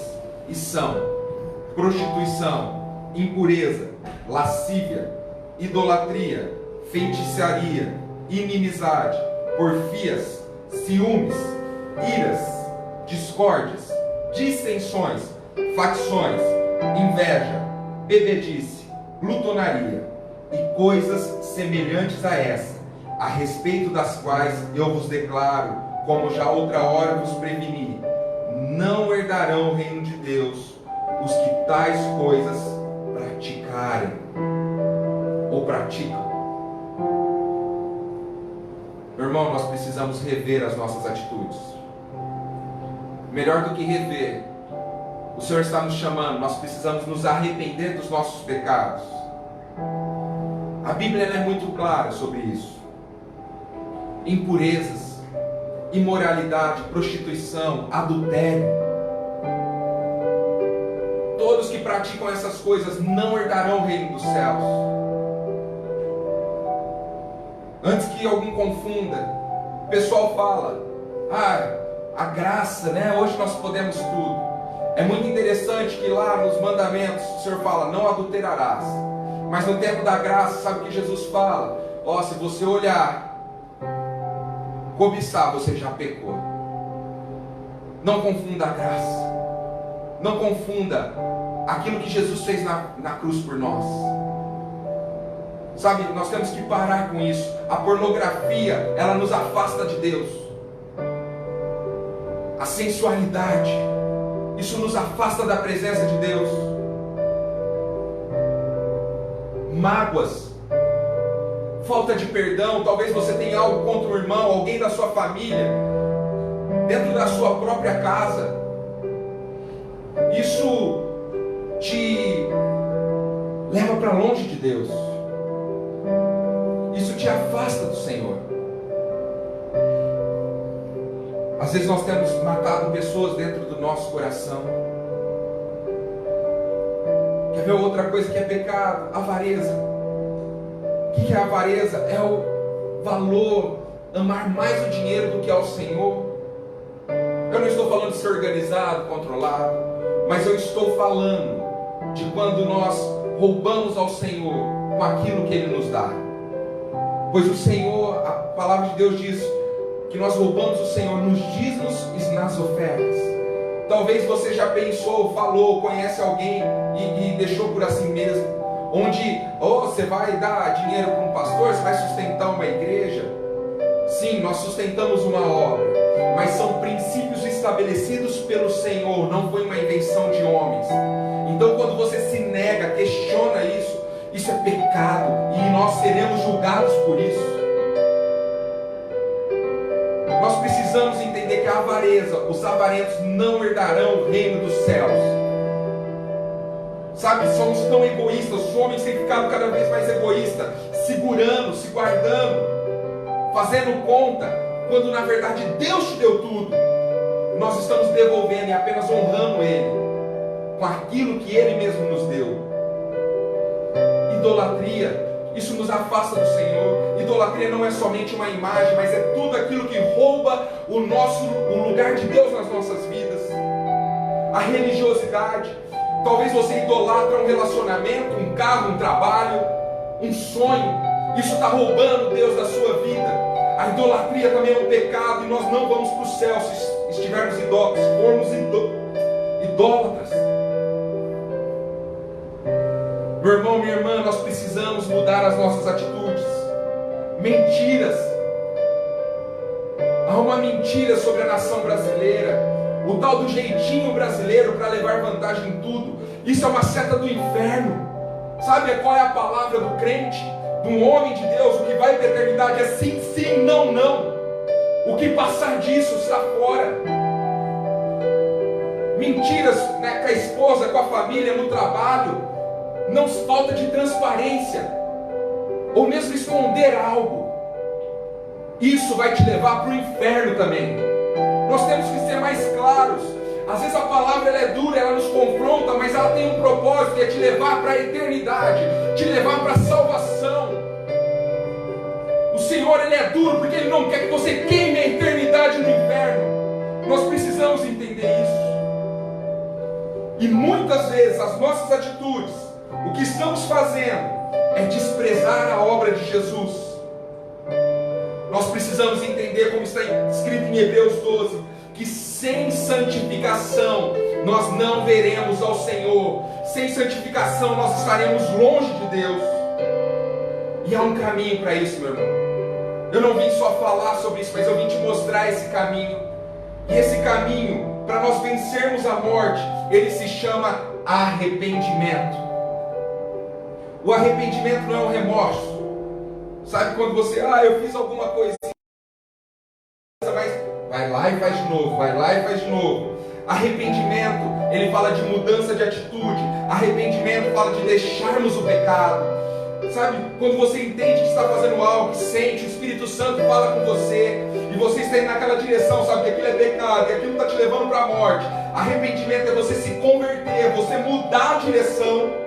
e são prostituição, impureza, lascívia, idolatria, feitiçaria, inimizade, porfias, ciúmes, iras, discórdias, dissensões, facções, inveja, bebedice, glutonaria e coisas semelhantes a essa, a respeito das quais eu vos declaro, como já outra hora vos preveni, não herdarão o reino de Deus os que tais coisas praticarem ou praticam. Meu irmão, nós precisamos rever as nossas atitudes. Melhor do que rever, o Senhor está nos chamando, nós precisamos nos arrepender dos nossos pecados. A Bíblia é muito clara sobre isso. Impurezas, imoralidade, prostituição, adultério. Todos que praticam essas coisas não herdarão o reino dos céus. Antes que alguém confunda, o pessoal fala: a graça, né? Hoje nós podemos tudo. É muito interessante que lá nos mandamentos o Senhor fala: não adulterarás. Mas no tempo da graça, sabe o que Jesus fala? Ó, se você olhar, cobiçar, você já pecou. Não confunda a graça. Não confunda aquilo que Jesus fez na cruz por nós. Sabe, nós temos que parar com isso. A pornografia, ela nos afasta de Deus. A sensualidade, isso nos afasta da presença de Deus. Mágoas, falta de perdão. Talvez você tenha algo contra o irmão, alguém da sua família, dentro da sua própria casa. Isso te leva para longe de Deus. Isso te afasta do Senhor. Às vezes nós temos matado pessoas dentro do nosso coração. Quer ver outra coisa que é pecado? Avareza. O que é a avareza? É o valor, amar mais o dinheiro do que ao Senhor. Eu não estou falando de ser organizado, controlado, mas eu estou falando de quando nós roubamos ao Senhor com aquilo que Ele nos dá. Pois o Senhor, a palavra de Deus diz que nós roubamos o Senhor nos dízimos e nas ofertas. Talvez você já pensou, falou, conhece alguém e deixou por assim mesmo, onde você vai dar dinheiro para um pastor, você vai sustentar uma igreja. Sim, nós sustentamos uma obra, mas são princípios estabelecidos pelo Senhor, não foi uma invenção de homens. Então quando você se nega, questiona isso, isso é pecado e nós seremos julgados por isso. Nós precisamos entender que a avareza, os avarentos não herdarão o reino dos céus. Sabe, somos tão egoístas, os homens têm ficado cada vez mais egoístas, segurando, se guardando, fazendo conta, quando na verdade Deus te deu tudo. Nós estamos devolvendo e apenas honrando Ele, com aquilo que Ele mesmo nos deu. Idolatria, isso nos afasta do Senhor. Idolatria não é somente uma imagem, mas é tudo aquilo que rouba o lugar de Deus nas nossas vidas. A religiosidade, talvez você idolatra um relacionamento, um carro, um trabalho, um sonho. Isso está roubando Deus da sua vida. A idolatria também é um pecado e nós não vamos para o céu se estivermos se formos idólatras. Meu irmão, minha irmã, nós precisamos mudar as nossas atitudes. Mentiras. Há uma mentira sobre a nação brasileira, o tal do jeitinho brasileiro para levar vantagem em tudo. Isso é uma seta do inferno. Sabe qual é a palavra do crente, de um homem de Deus? O que vai para a eternidade é sim, sim, não, não. O que passar disso está fora. Mentiras, né, com a esposa, com a família, no trabalho. Não falta de transparência, ou mesmo esconder algo. Isso vai te levar para o inferno também. Nós temos que ser mais claros. Às vezes a palavra ela é dura, ela nos confronta, mas ela tem um propósito, que é te levar para a eternidade, te levar para a salvação. O Senhor ele é duro porque Ele não quer que você queime a eternidade no inferno. Nós precisamos entender isso. E muitas vezes as nossas atitudes, o que estamos fazendo é desprezar a obra de Jesus. Nós precisamos entender, como está escrito em Hebreus 12, que sem santificação nós não veremos ao Senhor. Sem santificação nós estaremos longe de Deus. E há um caminho para isso, meu irmão. Eu não vim só falar sobre isso, mas eu vim te mostrar esse caminho. E esse caminho, para nós vencermos a morte, ele se chama arrependimento. O arrependimento não é um remorso. Sabe quando você, eu fiz alguma coisa, mas vai lá e faz de novo, vai lá e faz de novo. Arrependimento, ele fala de mudança de atitude. Arrependimento fala de deixarmos o pecado. Sabe, quando você entende que está fazendo algo, que sente, o Espírito Santo fala com você, e você está indo naquela direção, sabe que aquilo é pecado, que aquilo está te levando para a morte. Arrependimento é você se converter, você mudar a direção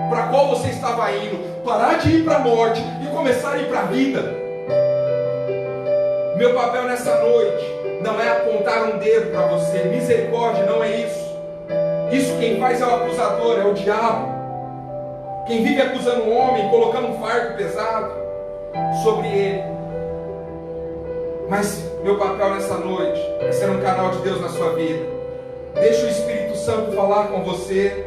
para a qual você estava indo, parar de ir para a morte e começar a ir para a vida. Meu papel nessa noite não é apontar um dedo para você, misericórdia, não é isso. Isso quem faz é o acusador, é o diabo. Quem vive acusando o homem, colocando um fardo pesado sobre ele. Mas meu papel nessa noite é ser um canal de Deus na sua vida. Deixa o Espírito Santo falar com você,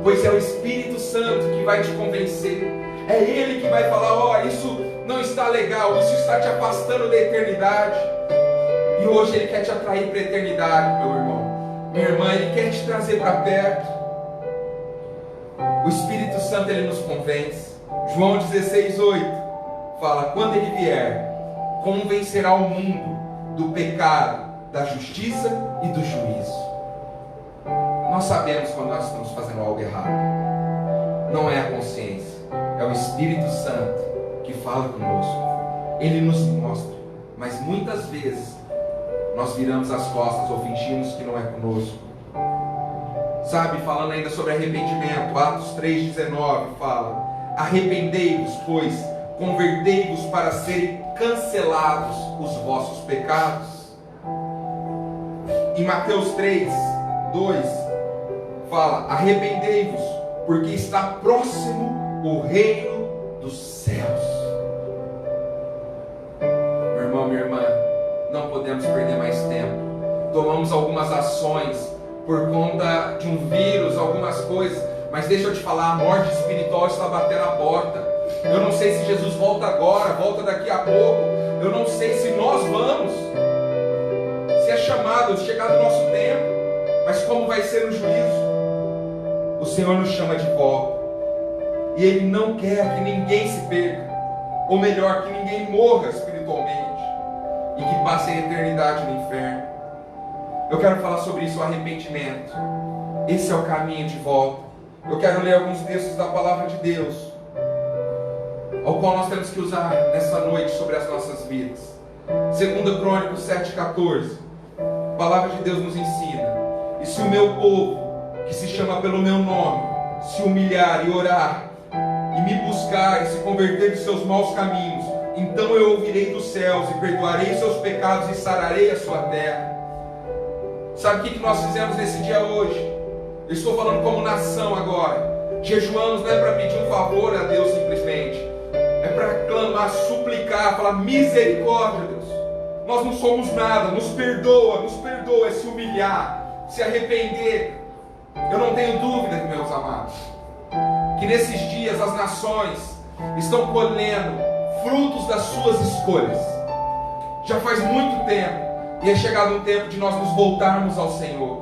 pois é o Espírito Santo que vai te convencer. É Ele que vai falar, isso não está legal, isso está te afastando da eternidade. E hoje Ele quer te atrair para a eternidade, meu irmão, minha irmã, Ele quer te trazer para perto. O Espírito Santo ele nos convence. João 16:8 fala: quando Ele vier, convencerá o mundo do pecado, da justiça e do juízo. Nós sabemos quando nós estamos fazendo algo errado. Não é a consciência, é o Espírito Santo que fala conosco. Ele nos mostra, mas muitas vezes nós viramos as costas ou fingimos que não é conosco. Sabe, falando ainda sobre arrependimento, Atos 3,19 fala: arrependei-vos, pois, convertei-vos para serem cancelados os vossos pecados. Em Mateus 3:2 fala: arrependei-vos, porque está próximo o reino dos céus. Meu irmão, minha irmã, não podemos perder mais tempo. Tomamos algumas ações por conta de um vírus, algumas coisas, mas deixa eu te falar, a morte espiritual está batendo a porta. Eu não sei se Jesus volta agora, volta daqui a pouco. Eu não sei se nós vamos, se é chamado, se chegar do nosso tempo, mas como vai ser o juízo? O Senhor nos chama de volta, e Ele não quer que ninguém se perca, ou melhor, que ninguém morra espiritualmente e que passe a eternidade no inferno. Eu quero falar sobre isso, o arrependimento. Esse é o caminho de volta. Eu quero ler alguns textos da palavra de Deus, ao qual nós temos que usar nessa noite sobre as nossas vidas. 2 Crônicos 7,14. A palavra de Deus nos ensina: e se o meu povo, que se chama pelo meu nome, se humilhar e orar, e me buscar e se converter dos seus maus caminhos, então eu ouvirei dos céus e perdoarei seus pecados e sararei a sua terra. Sabe o que nós fizemos nesse dia hoje? Eu estou falando como nação agora. Jejuamos não é para pedir um favor a Deus simplesmente, é para clamar, suplicar, falar: misericórdia, Deus, nós não somos nada, nos perdoa, é se humilhar, se arrepender. Eu não tenho dúvida, meus amados, que nesses dias as nações estão colhendo frutos das suas escolhas. Já faz muito tempo, e é chegado um tempo de nós nos voltarmos ao Senhor,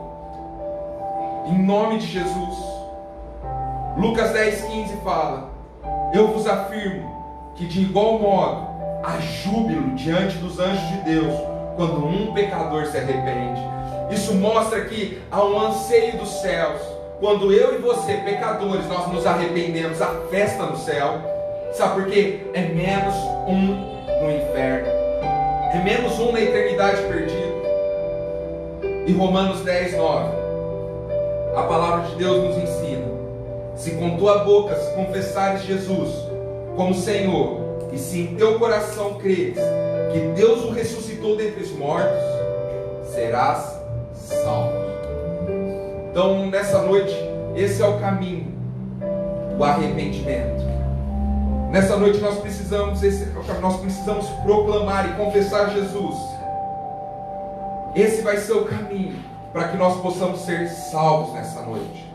em nome de Jesus. Lucas 10,15 fala: eu vos afirmo que de igual modo há júbilo diante dos anjos de Deus quando um pecador se arrepende. Isso mostra que há um anseio dos céus. Quando eu e você, pecadores, nós nos arrependemos, há festa no céu. Sabe por quê? É menos um no inferno, é menos um na eternidade perdido. Em Romanos 10,9, a palavra de Deus nos ensina: se com tua boca confessares Jesus como Senhor, e se em teu coração creres que Deus o ressuscitou dentre os mortos, serás salvo. Então, nessa noite, esse é o caminho, o arrependimento. Nessa noite nós precisamos proclamar e confessar Jesus. Esse vai ser o caminho para que nós possamos ser salvos nessa noite.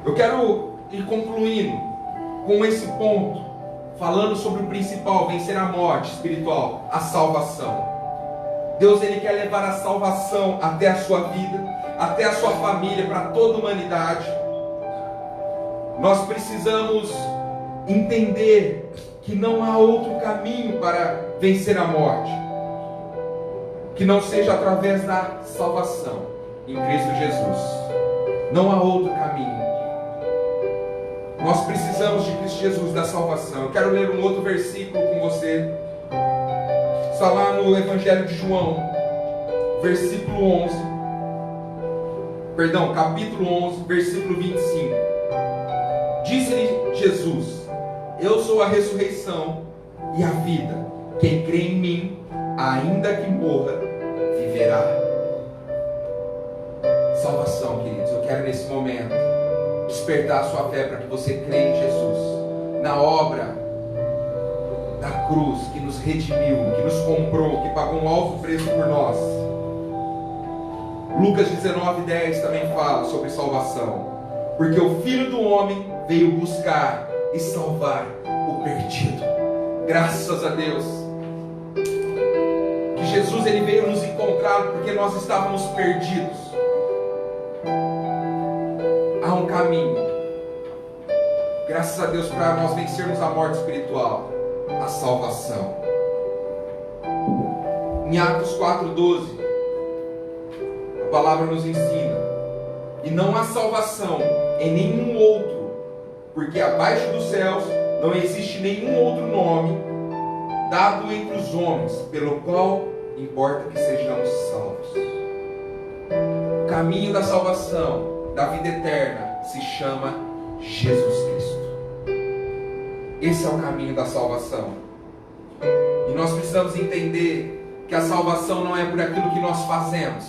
Eu quero ir concluindo com esse ponto, falando sobre o principal: vencer a morte espiritual, a salvação. Deus, Ele quer levar a salvação até a sua vida, até a sua família, para toda a humanidade. Nós precisamos entender que não há outro caminho para vencer a morte que não seja através da salvação em Cristo Jesus. Não há outro caminho. Nós precisamos de Cristo Jesus, da salvação. Eu quero ler um outro versículo com você. Está lá no Evangelho de João, capítulo 11, versículo 25. Disse-lhe Jesus: eu sou a ressurreição e a vida. Quem crê em mim, ainda que morra, viverá. Salvação, queridos. Eu quero nesse momento despertar a sua fé para que você creia em Jesus, na obra da cruz que nos redimiu, que nos comprou, que pagou um alto preço por nós. Lucas 19:10 também fala sobre salvação: porque o Filho do Homem veio buscar e salvar o perdido. Graças a Deus que Jesus, Ele veio nos encontrar porque nós estávamos perdidos. Há um caminho, graças a Deus, para nós vencermos a morte espiritual: a salvação. Em Atos 4:12, a palavra nos ensina: e não há salvação em nenhum outro, porque abaixo dos céus não existe nenhum outro nome dado entre os homens pelo qual importa que sejamos salvos. O caminho da salvação, da vida eterna, se chama Jesus Cristo. Esse é o caminho da salvação. E nós precisamos entender que a salvação não é por aquilo que nós fazemos,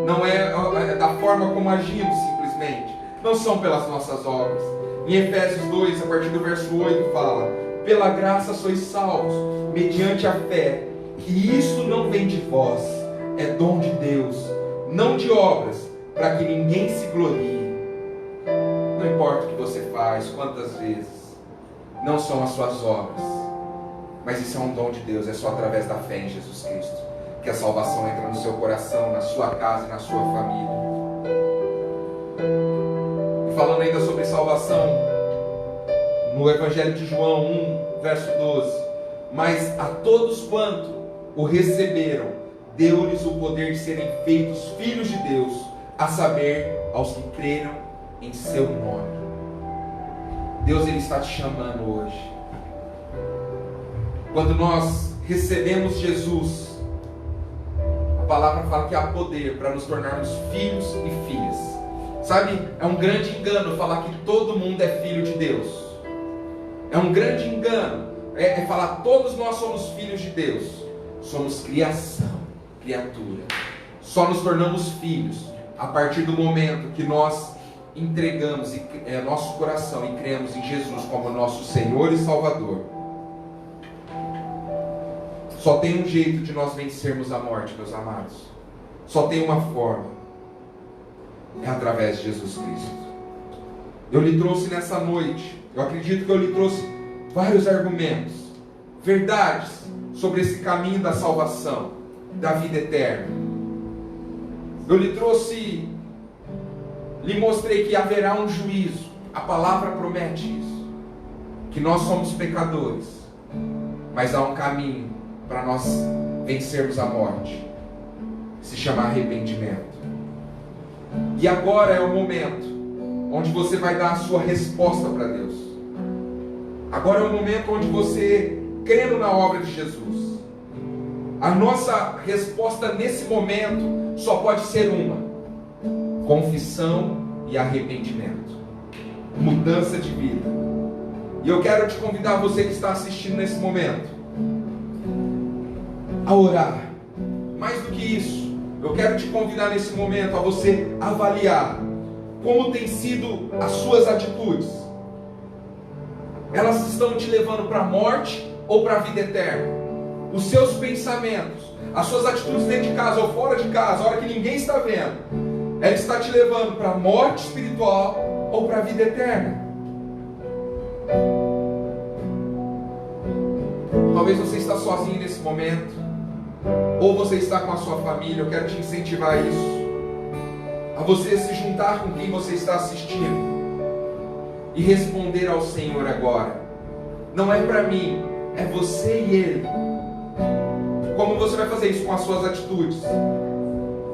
não é da forma como agimos simplesmente, não são pelas nossas obras. Em Efésios 2, a partir do verso 8, fala: pela graça sois salvos, mediante a fé, que isto não vem de vós, é dom de Deus, não de obras, para que ninguém se glorie. Não importa o que você faz, quantas vezes, não são as suas obras, mas isso é um dom de Deus. É só através da fé em Jesus Cristo que a salvação entra no seu coração, na sua casa e na sua família. E falando ainda sobre salvação, no Evangelho de João 1, verso 12: mas a todos quanto o receberam, deu-lhes o poder de serem feitos filhos de Deus, a saber, aos que creram em seu nome. Deus, Ele está te chamando hoje. Quando nós recebemos Jesus, a palavra fala que há poder para nos tornarmos filhos e filhas. Sabe, é um grande engano falar que todo mundo é filho de Deus. É um grande engano falar que todos nós somos filhos de Deus. Somos criação, criatura. Só nos tornamos filhos a partir do momento que nós entregamos nosso coração e cremos em Jesus como nosso Senhor e Salvador. Só tem um jeito de nós vencermos a morte, meus amados. Só tem uma forma. É através de Jesus Cristo. Eu lhe trouxe nessa noite, eu acredito que eu lhe trouxe vários argumentos, verdades sobre esse caminho da salvação, da vida eterna. Eu lhe trouxe, lhe mostrei que haverá um juízo. A palavra promete isso, que nós somos pecadores, mas há um caminho para nós vencermos a morte, se chama arrependimento. E agora é o momento onde você vai dar a sua resposta para Deus. Agora é o momento onde você, crendo na obra de Jesus, a nossa resposta nesse momento só pode ser uma: confissão e arrependimento, mudança de vida. E eu quero te convidar, você que está assistindo nesse momento, a orar. Mais do que isso, eu quero te convidar nesse momento a você avaliar como tem sido as suas atitudes. Elas estão te levando para a morte ou para a vida eterna? Os seus pensamentos, as suas atitudes dentro de casa ou fora de casa, a hora que ninguém está vendo, ela está te levando para a morte espiritual ou para a vida eterna? Talvez você está sozinho nesse momento, ou você está com a sua família. Eu quero te incentivar a isso, a você se juntar com quem você está assistindo e responder ao Senhor agora. Não é para mim, é você e Ele. Como você vai fazer isso? Com as suas atitudes.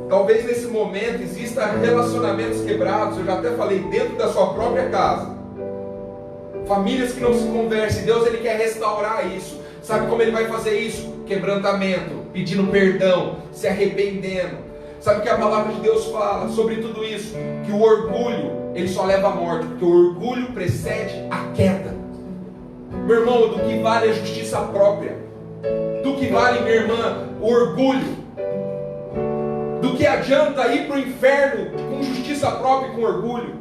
Talvez nesse momento exista relacionamentos quebrados, eu já até falei, dentro da sua própria casa. Famílias que não se conversam. Deus, Ele quer restaurar isso. Sabe como Ele vai fazer isso? Quebrantamento, pedindo perdão, se arrependendo. Sabe o que a palavra de Deus fala sobre tudo isso? Que o orgulho, ele só leva à morte, porque o orgulho precede a queda. Meu irmão, do que vale a justiça própria? Do que vale, minha irmã, o orgulho? Do que adianta ir para o inferno com justiça própria e com orgulho?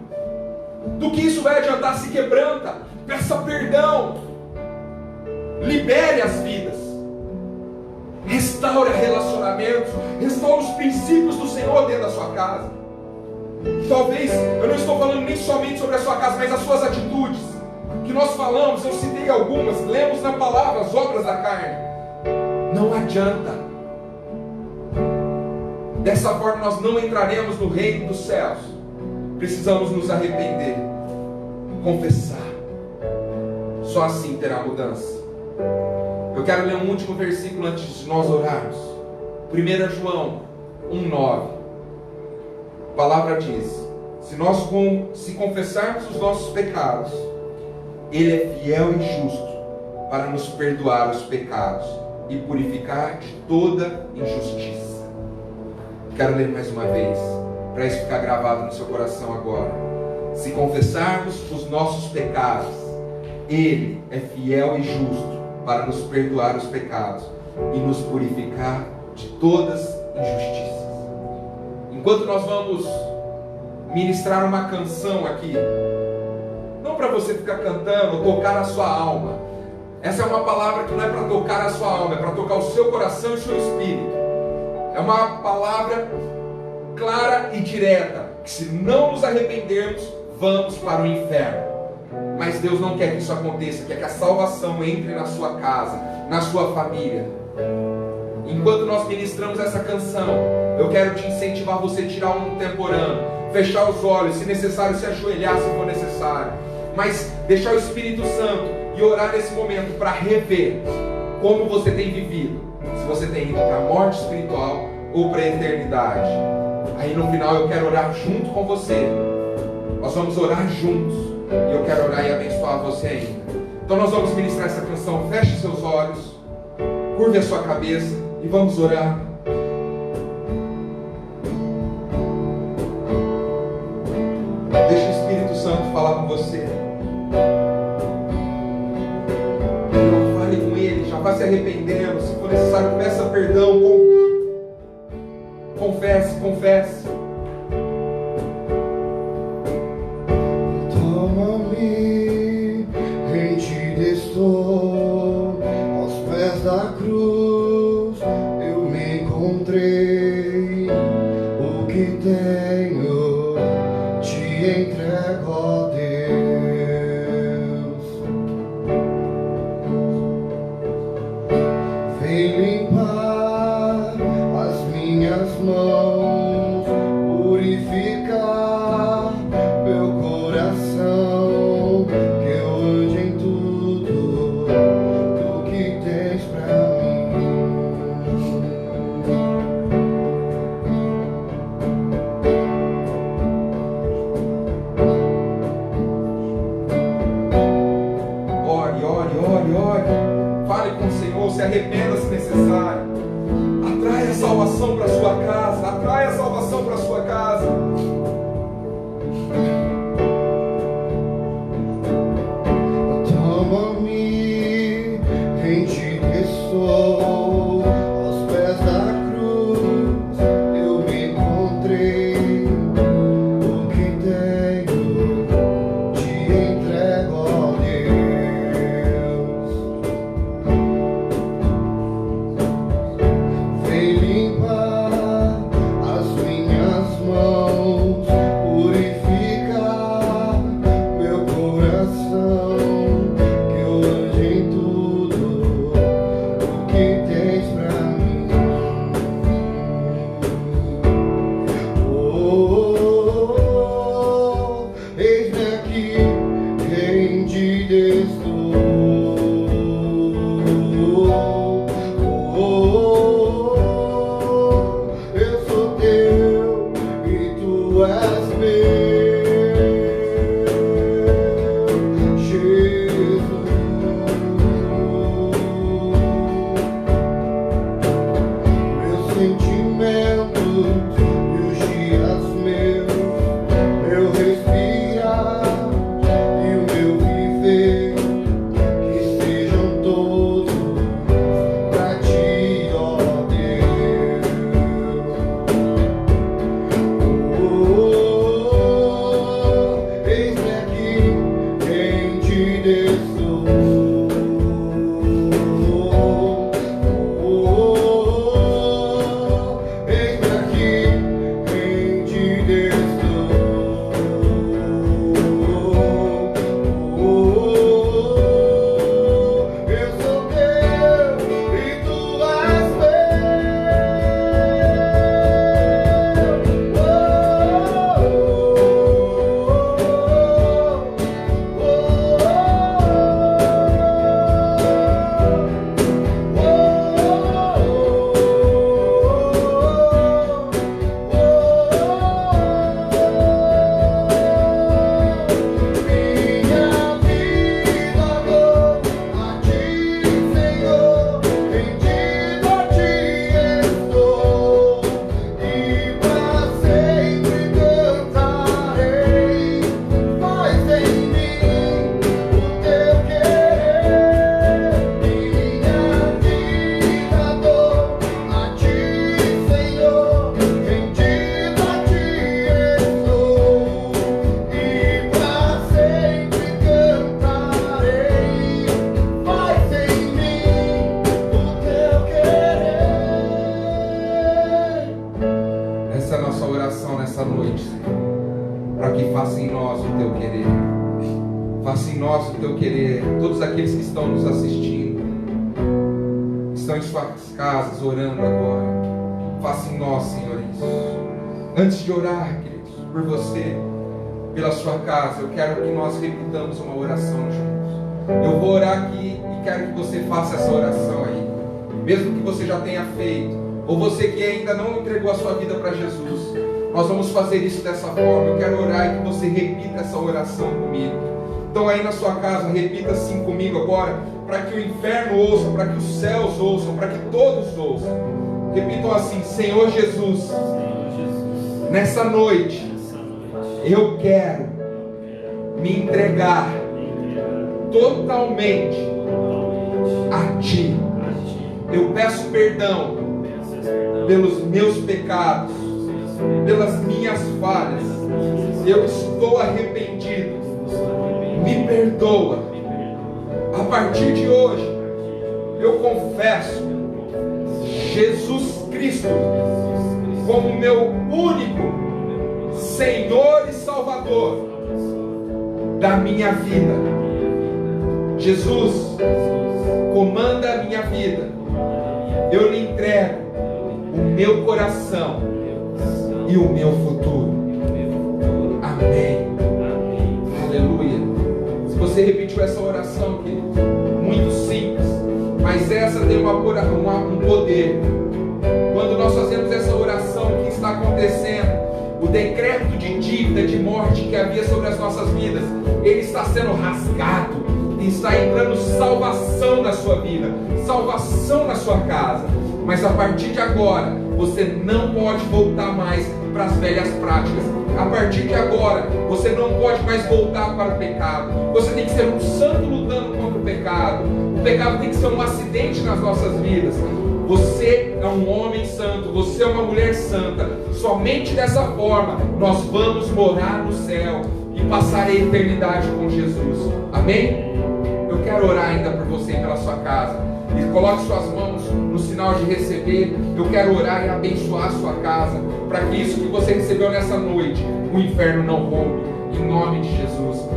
Do que isso vai adiantar? Se quebranta, peça perdão, libere as vidas, restaure relacionamentos, restaure os princípios do Senhor dentro da sua casa. Talvez, eu não estou falando nem somente sobre a sua casa, mas as suas atitudes, que nós falamos, eu citei algumas, lemos na palavra as obras da carne. Não adianta. Dessa forma nós não entraremos no reino dos céus. Precisamos nos arrepender, confessar. Só assim terá mudança. Eu quero ler um último versículo antes de nós orarmos. 1 João 1,9. A palavra diz: se confessarmos os nossos pecados, Ele é fiel e justo para nos perdoar os pecados e purificar de toda injustiça. Quero ler mais uma vez, para isso ficar gravado no seu coração agora. Se confessarmos os nossos pecados, Ele é fiel e justo para nos perdoar os pecados e nos purificar de todas injustiças. Enquanto nós vamos ministrar uma canção aqui, não para você ficar cantando, tocar a sua alma. Essa é uma palavra que não é para tocar a sua alma, é para tocar o seu coração e o seu espírito. É uma palavra clara e direta, que se não nos arrependermos, vamos para o inferno. Mas Deus não quer que isso aconteça, quer que a salvação entre na sua casa, na sua família. Enquanto nós ministramos essa canção, eu quero te incentivar você a tirar um temporâneo, fechar os olhos, se necessário se ajoelhar se for necessário, mas deixar o Espírito Santo e orar nesse momento para rever como você tem vivido, se você tem ido para a morte espiritual ou para a eternidade. Aí no final eu quero orar junto com você, nós vamos orar juntos, e eu quero orar e abençoar você ainda. Então nós vamos ministrar essa canção. Feche seus olhos, curve a sua cabeça e vamos orar. Deixa o Espírito Santo falar com você. Não fale com Ele, já vá se arrependendo. Se for necessário, peça perdão. Confesse, confesse. Toma-me, rendido estou aos pés da cruz. Eu me encontrei, o que tenho te entrego, ó Deus. Vem limpar as minhas mãos, purificar meu coração, que eu ande em tudo do que tens pra mim. Ore, ore, ore, ore. Fale com o Senhor, se arrependa se necessário. Atrai a salvação para a sua casa. Atrai a salvação para a sua casa. Toma-me, rendido estou aos pés da cruz. Eu me encontrei, o que tenho te entrego, ó Deus. Faça em nós o teu querer. Todos aqueles que estão nos assistindo, estão em suas casas orando agora, faça em nós, Senhor, isso. Antes de orar, queridos, por você, pela sua casa, eu quero que nós repitamos uma oração juntos. Eu vou orar aqui e quero que você faça essa oração aí, mesmo que você já tenha feito, ou você que ainda não entregou a sua vida para Jesus. Nós vamos fazer isso dessa forma. Eu quero orar e que você repita essa oração comigo. Então aí na sua casa, repita assim comigo agora, para que o inferno ouça, para que os céus ouçam, para que todos ouçam. Repitam assim: Senhor Jesus, nessa noite eu quero me entregar totalmente a Ti. Eu peço perdão pelos meus pecados, pelas minhas falhas. Eu estou arrependido. Me perdoa. A partir de hoje, eu confesso Jesus Cristo como meu único Senhor e Salvador da minha vida. Jesus, comanda a minha vida. Eu lhe entrego o meu coração e o meu futuro. Amém. Aleluia. Se você repetiu essa oração, querido, muito simples, mas essa tem um poder. Quando nós fazemos essa oração, o que está acontecendo? O decreto de dívida, de morte que havia sobre as nossas vidas, ele está sendo rasgado, e está entrando salvação na sua vida, salvação na sua casa. Mas a partir de agora, você não pode voltar mais para as velhas práticas. A partir de agora, você não pode mais voltar para o pecado. Você tem que ser um santo lutando contra o pecado. O pecado tem que ser um acidente nas nossas vidas. Você é um homem santo, você é uma mulher santa. Somente dessa forma nós vamos morar no céu e passar a eternidade com Jesus. Amém? Eu quero orar ainda por você e pela sua casa. E coloque suas mãos no sinal de receber. Eu quero orar e abençoar a sua casa, para que isso que você recebeu nessa noite, o inferno não roube, em nome de Jesus.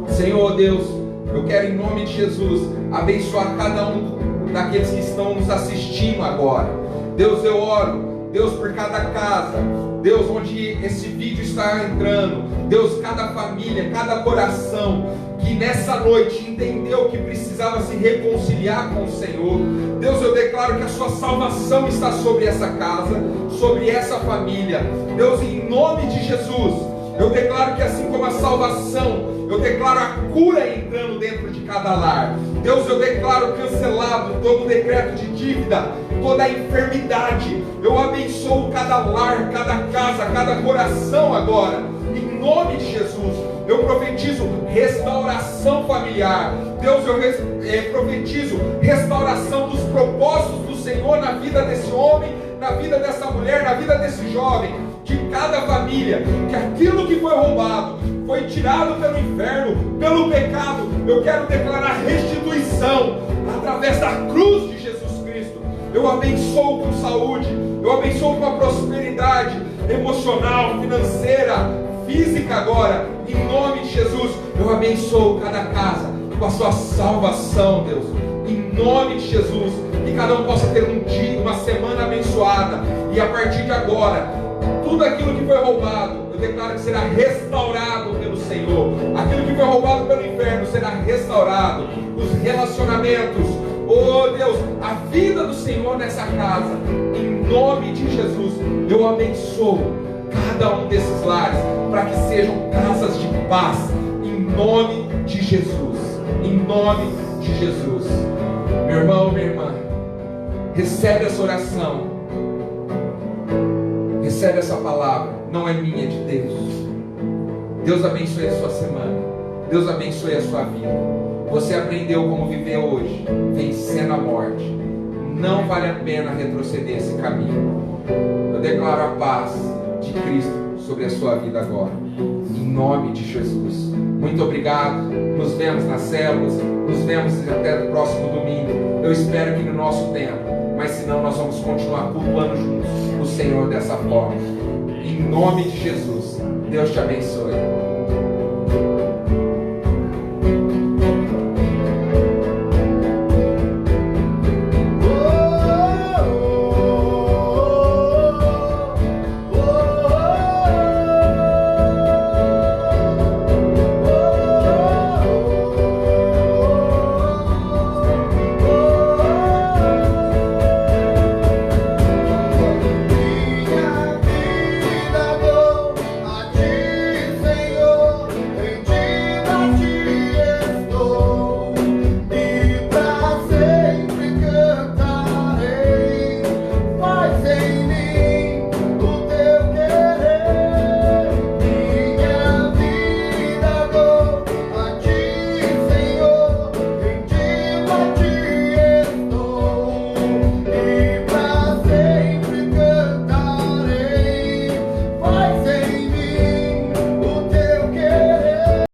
Senhor Deus, eu quero em nome de Jesus abençoar cada um daqueles que estão nos assistindo agora. Deus, eu oro, Deus, por cada casa, Deus, onde esse vídeo está entrando, Deus, cada família, cada coração que nessa noite entendeu que precisava se reconciliar com o Senhor. Deus, eu declaro que a sua salvação está sobre essa casa, sobre essa família. Deus, em nome de Jesus, eu declaro que assim como a salvação, eu declaro a cura entrando dentro de cada lar. Deus, eu declaro cancelado todo decreto de dívida, toda a enfermidade. Eu abençoo cada lar, cada casa, cada coração agora, em nome de Jesus. Eu profetizo restauração familiar. Deus, eu profetizo restauração dos propósitos do Senhor na vida desse homem, na vida dessa mulher, na vida desse jovem, de cada família, que aquilo que foi roubado, foi tirado pelo inferno, pelo pecado. Eu quero declarar restituição através da cruz de Jesus Cristo. Eu abençoo com saúde, eu abençoo com a prosperidade emocional, financeira, física agora, em nome de Jesus. Eu abençoo cada casa com a sua salvação, Deus, em nome de Jesus. Que cada um possa ter um dia, uma semana abençoada, e a partir de agora, tudo aquilo que foi roubado, eu declaro que será restaurado pelo Senhor. Aquilo que foi roubado pelo inferno será restaurado. Os relacionamentos, oh Deus, a vida do Senhor nessa casa, em nome de Jesus. Eu abençoo cada um desses lares, para que sejam casas de paz, em nome de Jesus. Em nome de Jesus. Meu irmão, minha irmã, recebe essa oração, recebe essa palavra, não é minha, é de Deus. Deus abençoe a sua semana, Deus abençoe a sua vida. Você aprendeu como viver hoje, vencendo a morte. Não vale a pena retroceder esse caminho. Eu declaro a paz de Cristo sobre a sua vida agora, em nome de Jesus. Muito obrigado, nos vemos nas células, nos vemos até o próximo domingo. Eu espero que no nosso tempo, mas senão nós vamos continuar cultuando juntos o Senhor dessa forma, em nome de Jesus. Deus te abençoe.